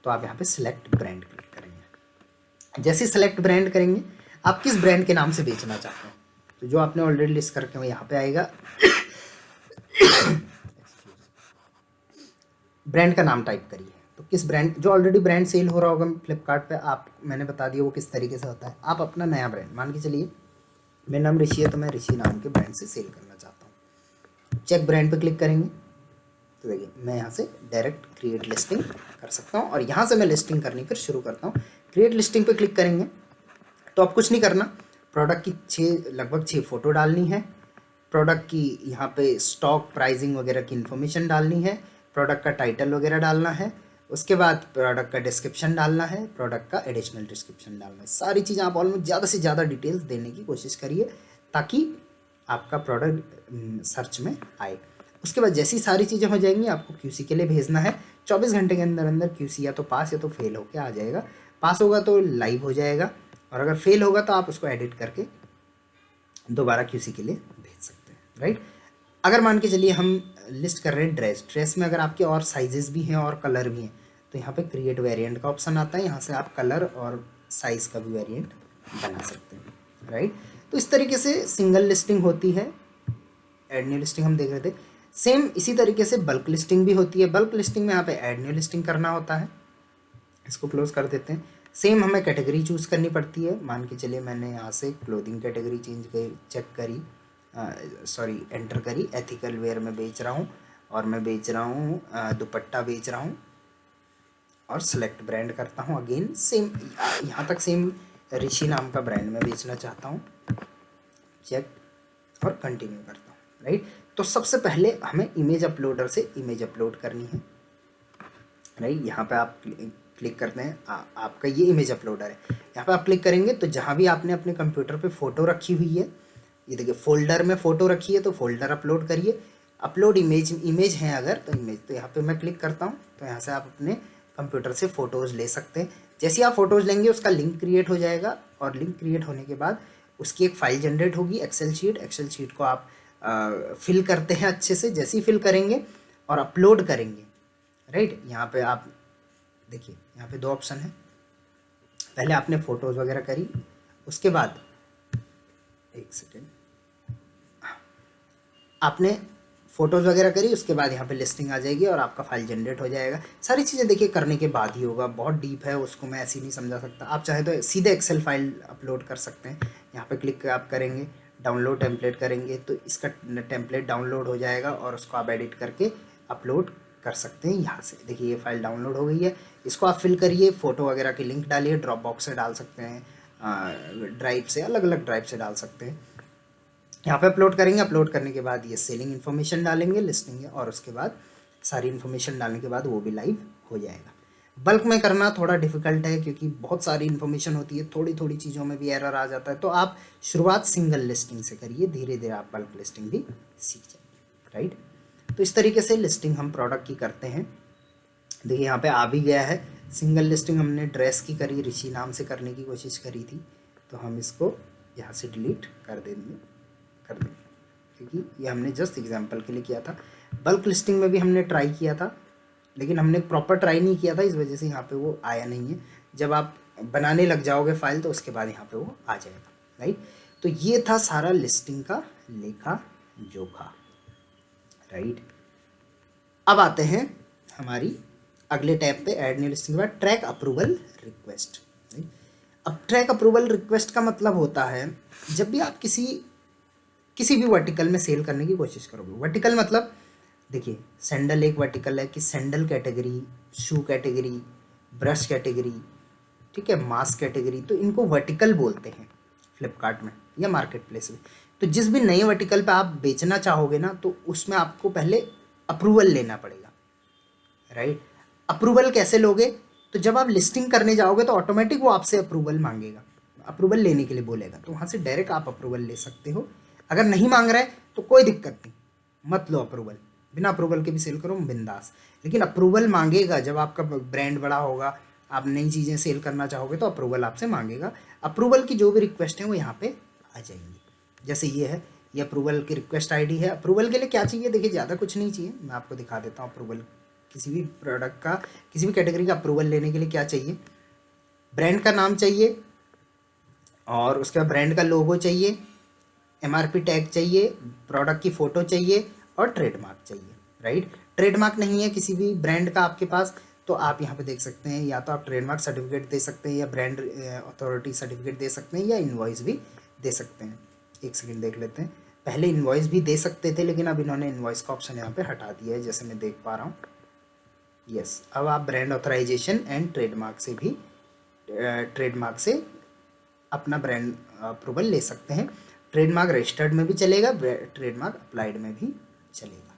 तो आप यहाँ पे सिलेक्ट ब्रांड क्लिक करेंगे। जैसे सिलेक्ट ब्रांड करेंगे, आप किस ब्रांड के नाम से बेचना चाहते हैं, तो जो आपने ऑलरेडी लिस्ट करके वो यहाँ पे आएगा। ब्रांड का नाम टाइप करिए, तो किस ब्रांड, जो ऑलरेडी ब्रांड सेल हो रहा होगा फ्लिपकार्ट पे, आप मैंने बता दिया वो किस तरीके से होता है। आप अपना नया ब्रांड, मान के चलिए मेरा नाम ऋषि है तो मैं ऋषि नाम के ब्रांड से सेल करना चाहता हूँ। चेक ब्रांड पे क्लिक करेंगे तो देखिए मैं यहाँ से डायरेक्ट क्रिएट लिस्टिंग कर सकता हूँ और यहाँ से मैं लिस्टिंग करनी फिर शुरू करता हूँ। क्रिएट लिस्टिंग पे क्लिक करेंगे तो आप कुछ नहीं करना, प्रोडक्ट की लगभग 6 फोटो डालनी है, प्रोडक्ट की यहाँ पे स्टॉक प्राइसिंग वगैरह की इन्फॉर्मेशन डालनी है, प्रोडक्ट का टाइटल वगैरह डालना है, उसके बाद प्रोडक्ट का डिस्क्रिप्शन डालना है, प्रोडक्ट का एडिशनल डिस्क्रिप्शन डालना है। सारी चीज़ें आप ऑलमोस्ट ज़्यादा से ज़्यादा डिटेल्स देने की कोशिश करिए ताकि आपका प्रोडक्ट सर्च में आए। उसके बाद जैसी सारी चीज़ें हो जाएंगी आपको QC के लिए भेजना है। 24 घंटे के अंदर अंदर QC या तो पास या तो फेल होके आ जाएगा। पास होगा तो लाइव हो जाएगा और अगर फेल होगा तो आप उसको एडिट करके दोबारा QC के लिए भेज सकते हैं, राइट। अगर मान के चलिए हम लिस्ट कर रहे हैं ड्रेस में अगर आपके और साइजेस भी हैं और कलर भी हैं तो यहाँ पे क्रिएट वेरिएंट का ऑप्शन आता है, यहाँ से आप कलर और साइज़ का भी वेरिएंट बना सकते हैं, राइट। तो इस तरीके से सिंगल लिस्टिंग होती है। ऐड न्यू लिस्टिंग हम देख रहे थे, सेम इसी तरीके से बल्क लिस्टिंग भी होती है। बल्क लिस्टिंग में यहाँ पे ऐड न्यू लिस्टिंग करना होता है। इसको क्लोज कर देते हैं। सेम हमें कैटेगरी चूज़ करनी पड़ती है। मान के चलिए मैंने यहाँ से क्लोथिंग कैटेगरी एंटर करी, एथिकल वेयर में बेच रहा हूँ और मैं बेच रहा हूँ दुपट्टा बेच रहा हूँ और सेलेक्ट ब्रांड करता हूँ। अगेन सेम यहाँ तक सेम ऋषि नाम का ब्रांड में बेचना चाहता हूँ, चेक और कंटिन्यू करता हूँ, राइट। तो सबसे पहले हमें इमेज अपलोडर से इमेज अपलोड करनी है, राइट। यहाँ पे आप क्लिक करते हैं, आपका ये इमेज अपलोडर है। यहाँ पे आप क्लिक करेंगे तो जहाँ भी आपने अपने कंप्यूटर पे फ़ोटो रखी हुई है, ये देखिए फोल्डर में फ़ोटो रखी है तो फोल्डर अपलोड करिए। अपलोड इमेज हैं अगर तो इमेज, तो यहाँ पे मैं क्लिक करता हूँ तो यहाँ से आप अपने कंप्यूटर से फ़ोटोज़ ले सकते हैं। जैसे आप फ़ोटोज़ लेंगे उसका लिंक क्रिएट हो जाएगा, और लिंक क्रिएट होने के बाद उसकी एक फ़ाइल जनरेट होगी एक्सेल शीट को आप फिल करते हैं अच्छे से। जैसे ही फिल करेंगे और अपलोड करेंगे, राइट, यहाँ पे आप देखिए यहाँ पे 2 ऑप्शन है। पहले आपने फ़ोटोज़ वगैरह करी, उसके बाद एक सेकेंड, आपने फ़ोटोज़ वगैरह करी, उसके बाद यहाँ पे लिस्टिंग आ जाएगी और आपका फाइल जनरेट हो जाएगा। सारी चीज़ें देखिए करने के बाद ही होगा, बहुत डीप है, उसको मैं ऐसे ही नहीं समझा सकता। आप चाहे तो सीधे एक्सेल फाइल अपलोड कर सकते हैं। यहाँ पे क्लिक आप करेंगे, डाउनलोड टेम्पलेट करेंगे तो इसका टेम्पलेट डाउनलोड हो जाएगा और उसको आप एडिट करके अपलोड कर सकते हैं। यहाँ से देखिए ये फाइल डाउनलोड हो गई है, इसको आप फिल करिए, फ़ोटो वगैरह की लिंक डालिए, ड्रॉप बॉक्स से डाल सकते हैं, ड्राइव से, अलग अलग ड्राइव से डाल सकते हैं। यहाँ पे अपलोड करेंगे, अपलोड करने के बाद ये सेलिंग इन्फॉर्मेशन डालेंगे, लिस्टिंग है, और उसके बाद सारी इन्फॉर्मेशन डालने के बाद वो भी लाइव हो जाएगा। बल्क में करना थोड़ा डिफिकल्ट है क्योंकि बहुत सारी इन्फॉर्मेशन होती है, थोड़ी थोड़ी चीज़ों में भी एरर आ जाता है, तो आप शुरुआत सिंगल लिस्टिंग से करिए, धीरे धीरे आप बल्क लिस्टिंग भी सीख जाएंगे, राइट। तो इस तरीके से लिस्टिंग हम प्रोडक्ट की करते हैं। देखिए यहाँ पे आ भी गया है। सिंगल लिस्टिंग हमने ड्रेस की करी, ऋषि नाम से करने की कोशिश करी थी, तो हम इसको यहाँ से डिलीट कर देंगे क्योंकि ये हमने जस्ट एग्जांपल के लिए किया था। बल्क लिस्टिंग में भी हमने ट्राई किया था, लेकिन हमने प्रॉपर ट्राई नहीं किया था, इस वजह से यहाँ पे वो आया नहीं है। जब आप बनाने लग जाओगे फाइल तो उसके बाद यहाँ पे वो आ जाएगा, राइट। तो ये था सारा लिस्टिंग का लेखा जोखा, राइट। अब आते हैं हमारी अगले टैब पे, ऐड न्यू लिस्टिंग के बाद ट्रैक अप्रूवल रिक्वेस्ट। अब ट्रैक अप्रूवल रिक्वेस्ट का मतलब होता है जब भी आप किसी भी वर्टिकल में सेल करने की कोशिश करोगे। वर्टिकल मतलब देखिए सैंडल एक वर्टिकल है कि सैंडल कैटेगरी, शू कैटेगरी, ब्रश कैटेगरी, ठीक है, मास्क कैटेगरी, तो इनको वर्टिकल बोलते हैं फ्लिपकार्ट में या मार्केट प्लेस में। तो जिस भी नए वर्टिकल पे आप बेचना चाहोगे ना, तो उसमें आपको पहले अप्रूवल लेना पड़ेगा, राइट। अप्रूवल कैसे लोगे? तो जब आप लिस्टिंग करने जाओगे तो ऑटोमेटिक वो आपसे अप्रूवल मांगेगा, अप्रूवल लेने के लिए बोलेगा, तो वहाँ से डायरेक्ट आप अप्रूवल ले सकते हो। अगर नहीं मांग रहा है तो कोई दिक्कत नहीं, मत लो अप्रूवल, बिना अप्रूवल के भी सेल करो बिंदास। लेकिन अप्रूवल मांगेगा जब आपका ब्रांड बड़ा होगा, आप नई चीज़ें सेल करना चाहोगे तो अप्रूवल आपसे मांगेगा। अप्रूवल की जो भी रिक्वेस्ट है वो यहाँ पे आ जाएंगी। जैसे ये है, ये अप्रूवल की रिक्वेस्ट आईडी है। अप्रूवल के लिए क्या चाहिए? देखिए ज़्यादा कुछ नहीं चाहिए, मैं आपको दिखा देता हूँ। अप्रूवल किसी भी प्रोडक्ट का, किसी भी कैटेगरी का अप्रूवल लेने के लिए क्या चाहिए? ब्रांड का नाम चाहिए, और उसके बाद ब्रांड का लोगो चाहिए, MRP टैग चाहिए, प्रोडक्ट की फ़ोटो चाहिए, और ट्रेडमार्क चाहिए, राइट। ट्रेडमार्क नहीं है किसी भी ब्रांड का आपके पास, तो आप यहाँ पे देख सकते हैं, या तो आप ट्रेडमार्क सर्टिफिकेट दे सकते हैं, या ब्रांड अथॉरिटी सर्टिफिकेट दे सकते हैं, या इनवॉइस भी दे सकते हैं। एक सेकेंड देख लेते हैं। पहले इनवॉइस भी दे सकते थे, लेकिन अब इन्होंने इनवॉइस का ऑप्शन यहाँ पे हटा दिया है, जैसे मैं देख पा रहा हूँ। यस, अब आप ब्रांड ऑथराइजेशन एंड ट्रेडमार्क से भी ट्रेडमार्क से अपना ब्रांड अप्रूवल ले सकते हैं। ट्रेडमार्क रजिस्टर्ड में भी चलेगा, ट्रेडमार्क अप्लाइड में भी चलेगा,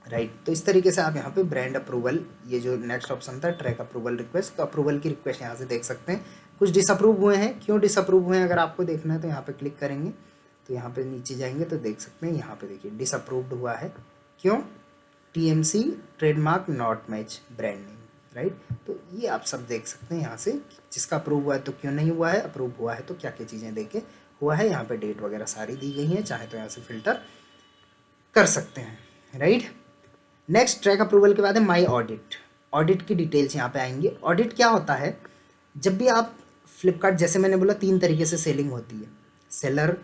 राइट। तो इस तरीके से आप यहाँ पे ब्रांड अप्रूवल, ये जो नेक्स्ट ऑप्शन था ट्रैक अप्रूवल रिक्वेस्ट, तो अप्रूवल की रिक्वेस्ट यहाँ से देख सकते हैं। कुछ डिसअप्रूव हुए हैं, क्यों डिसअप्रूव हुए हैं अगर आपको देखना है तो यहाँ पे क्लिक करेंगे, तो यहाँ पे नीचे जाएंगे तो देख सकते हैं, यहाँ पे देखिए डिसअप्रूव्ड हुआ है। क्यों? TMC trademark not match brand name, right. तो ये आप सब देख सकते हैं यहाँ से, जिसका अप्रूव हुआ है तो क्यों नहीं हुआ है, अप्रूव हुआ है तो क्या क्या चीज़ें देके हुआ है। यहाँ पे डेट वगैरह सारी दी गई हैं, चाहे तो यहाँ से फिल्टर कर सकते हैं, राइट। नेक्स्ट ट्रैक अप्रूवल के बाद है माई ऑडिट। ऑडिट की डिटेल्स यहाँ पे आएंगी। ऑडिट क्या होता है? जब भी आप फ्लिपकार्ट, जैसे मैंने बोला 3 तरीके से सेलिंग होती है, seller,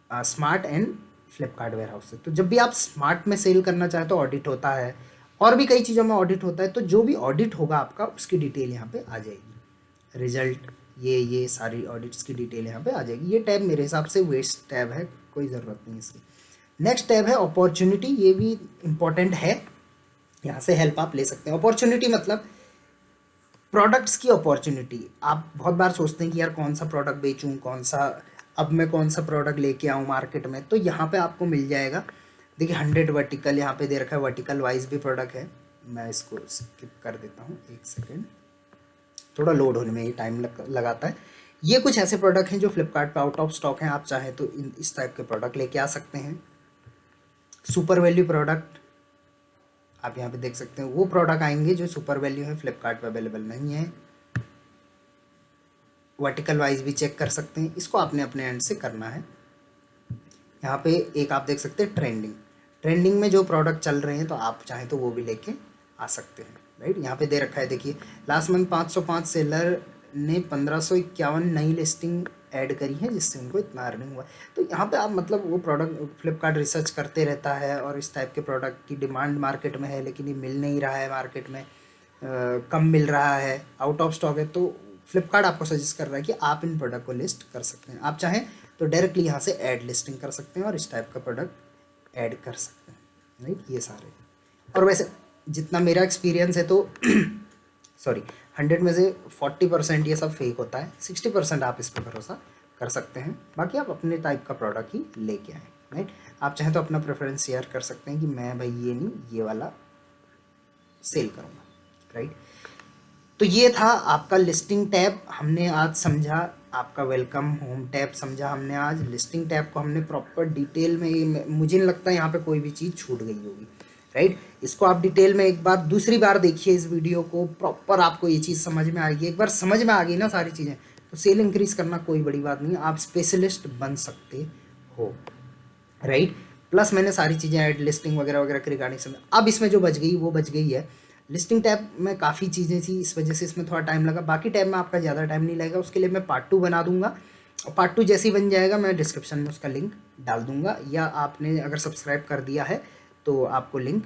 smart and Flipkart warehouse से। तो जब भी आप स्मार्ट में सेल करना चाहें तो ऑडिट होता है, और भी कई चीज़ों में ऑडिट होता है। तो जो भी ऑडिट होगा आपका, उसकी डिटेल यहाँ पे आ जाएगी, रिजल्ट, ये सारी ऑडिट्स की डिटेल यहाँ पे आ जाएगी। ये टैब मेरे हिसाब से वेस्ट टैब है, कोई ज़रूरत नहीं इसकी। नेक्स्ट टैब है अपॉर्चुनिटी, ये भी इम्पॉर्टेंट है, यहाँ से हेल्प आप ले सकते हैं। अपॉर्चुनिटी मतलब प्रोडक्ट्स की अपॉर्चुनिटी। आप बहुत बार सोचते हैं कि यार कौन सा प्रोडक्ट बेचूं, कौन सा प्रोडक्ट लेके आऊँ मार्केट में, तो यहाँ पे आपको मिल जाएगा। देखिए 100 वर्टिकल यहाँ पे दे रखा है, वर्टिकल वाइज भी प्रोडक्ट है। मैं इसको स्किप कर देता हूँ, एक सेकेंड, थोड़ा लोड होने में ये टाइम लगाता है। ये कुछ ऐसे प्रोडक्ट हैं जो फ्लिपकार्ट पे आउट ऑफ स्टॉक हैं, आप चाहें तो इस टाइप के प्रोडक्ट लेके आ सकते हैं। सुपर वैल्यू प्रोडक्ट आप यहाँ पे देख सकते हैं, वो प्रोडक्ट आएंगे जो सुपर वैल्यू है, फ्लिपकार्ट पे अवेलेबल नहीं है। वर्टिकल वाइज भी चेक कर सकते हैं, इसको आपने अपने एंड से करना है। यहाँ पे एक आप देख सकते हैं ट्रेंडिंग में जो प्रोडक्ट चल रहे हैं, तो आप चाहें तो वो भी लेके आ सकते हैं, राइट। यहाँ पे दे रखा है, देखिए लास्ट मंथ 505 सेलर ने 1551 नई लिस्टिंग ऐड करी है, जिससे उनको इतना अर्निंग हुआ। तो यहाँ पे आप मतलब वो प्रोडक्ट फ्लिपकार्ट रिसर्च करते रहता है और इस टाइप के प्रोडक्ट की डिमांड मार्केट में है, लेकिन ये मिल नहीं रहा है मार्केट में, कम मिल रहा है, आउट ऑफ स्टॉक है, तो फ्लिपकार्ट आपको सजेस्ट कर रहा है कि आप इन प्रोडक्ट को लिस्ट कर सकते हैं। आप चाहें तो डायरेक्टली यहाँ से ऐड लिस्टिंग कर सकते हैं और इस टाइप का प्रोडक्ट ऐड कर सकते हैं, राइट। ये सारे, और वैसे जितना मेरा एक्सपीरियंस है तो सॉरी 100 में से 40% ये सब फेक होता है, 60% आप इस पर भरोसा कर सकते हैं। बाकी आप अपने टाइप का प्रोडक्ट ही लेके आएँ, राइट। आप चाहें तो अपना प्रेफरेंस शेयर कर सकते हैं कि मैं भाई ये नहीं, ये वाला सेल करूँगा, राइट। तो ये था आपका लिस्टिंग टैब, हमने आज समझा। आपका वेलकम होम टैब समझा हमने आज। लिस्टिंग टैब को हमने प्रॉपर डिटेल में, मुझे नहीं लगता यहाँ पे कोई भी चीज़ छूट गई होगी, राइट। इसको आप डिटेल में एक बार, दूसरी बार देखिए इस वीडियो को, प्रॉपर आपको ये चीज़ समझ में आएगी। एक बार समझ में आ गई ना सारी चीज़ें, तो सेल इंक्रीज करना कोई बड़ी बात नहीं है, आप स्पेशलिस्ट बन सकते हो, राइट। प्लस मैंने सारी चीज़ें ऐड लिस्टिंग वगैरह वगैरह के रिगार्डिंग समझ। अब इसमें जो बच गई वो बच गई है। लिस्टिंग टैब में काफ़ी चीज़ें थी, इस वजह से इसमें थोड़ा टाइम लगा। बाकी टैब में आपका ज़्यादा टाइम नहीं लगेगा, उसके लिए मैं पार्ट 2 बना दूंगा, और पार्ट 2 जैसे ही बन जाएगा मैं डिस्क्रिप्शन में उसका लिंक डाल दूंगा, या आपने अगर सब्सक्राइब कर दिया है तो आपको लिंक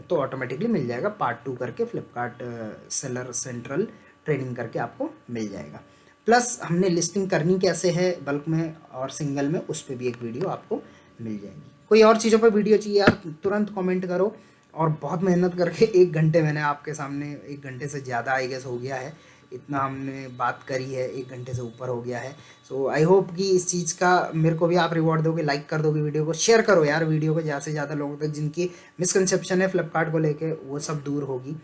तो ऑटोमेटिकली मिल जाएगा। पार्ट 2 करके फ्लिपकार्ट सेलर सेंट्रल ट्रेनिंग करके आपको मिल जाएगा। प्लस हमने लिस्टिंग करनी कैसे है बल्क में और सिंगल में, उस पर भी एक वीडियो आपको मिल जाएगी। कोई और चीज़ों पर वीडियो चाहिए यार, तुरंत कमेंट करो। और बहुत मेहनत करके 1 घंटे मैंने आपके सामने, 1 घंटे से ज़्यादा आई गेस हो गया है, इतना हमने बात करी है, 1 घंटे से ऊपर हो गया है। सो आई होप कि इस चीज़ का मेरे को भी आप रिवॉर्ड दोगे, लाइक कर दोगे वीडियो को, शेयर करो यार वीडियो को ज़्यादा से ज़्यादा लोगों तक, जिनकी मिसकंसेप्शन है फ्लिपकार्ट को लेके वो सब दूर होगी।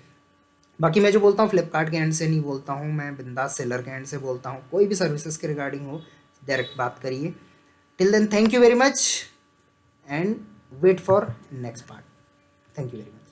बाकी मैं जो बोलता हूँ फ्लिपकार्ट के एंड से नहीं बोलता हूँ, मैं बिंदास सेलर के एंड से बोलता हूँ। कोई भी सर्विसेज के रिगार्डिंग हो डायरेक्ट बात करिए। Till then thank you very much and wait for next part. Thank you very much.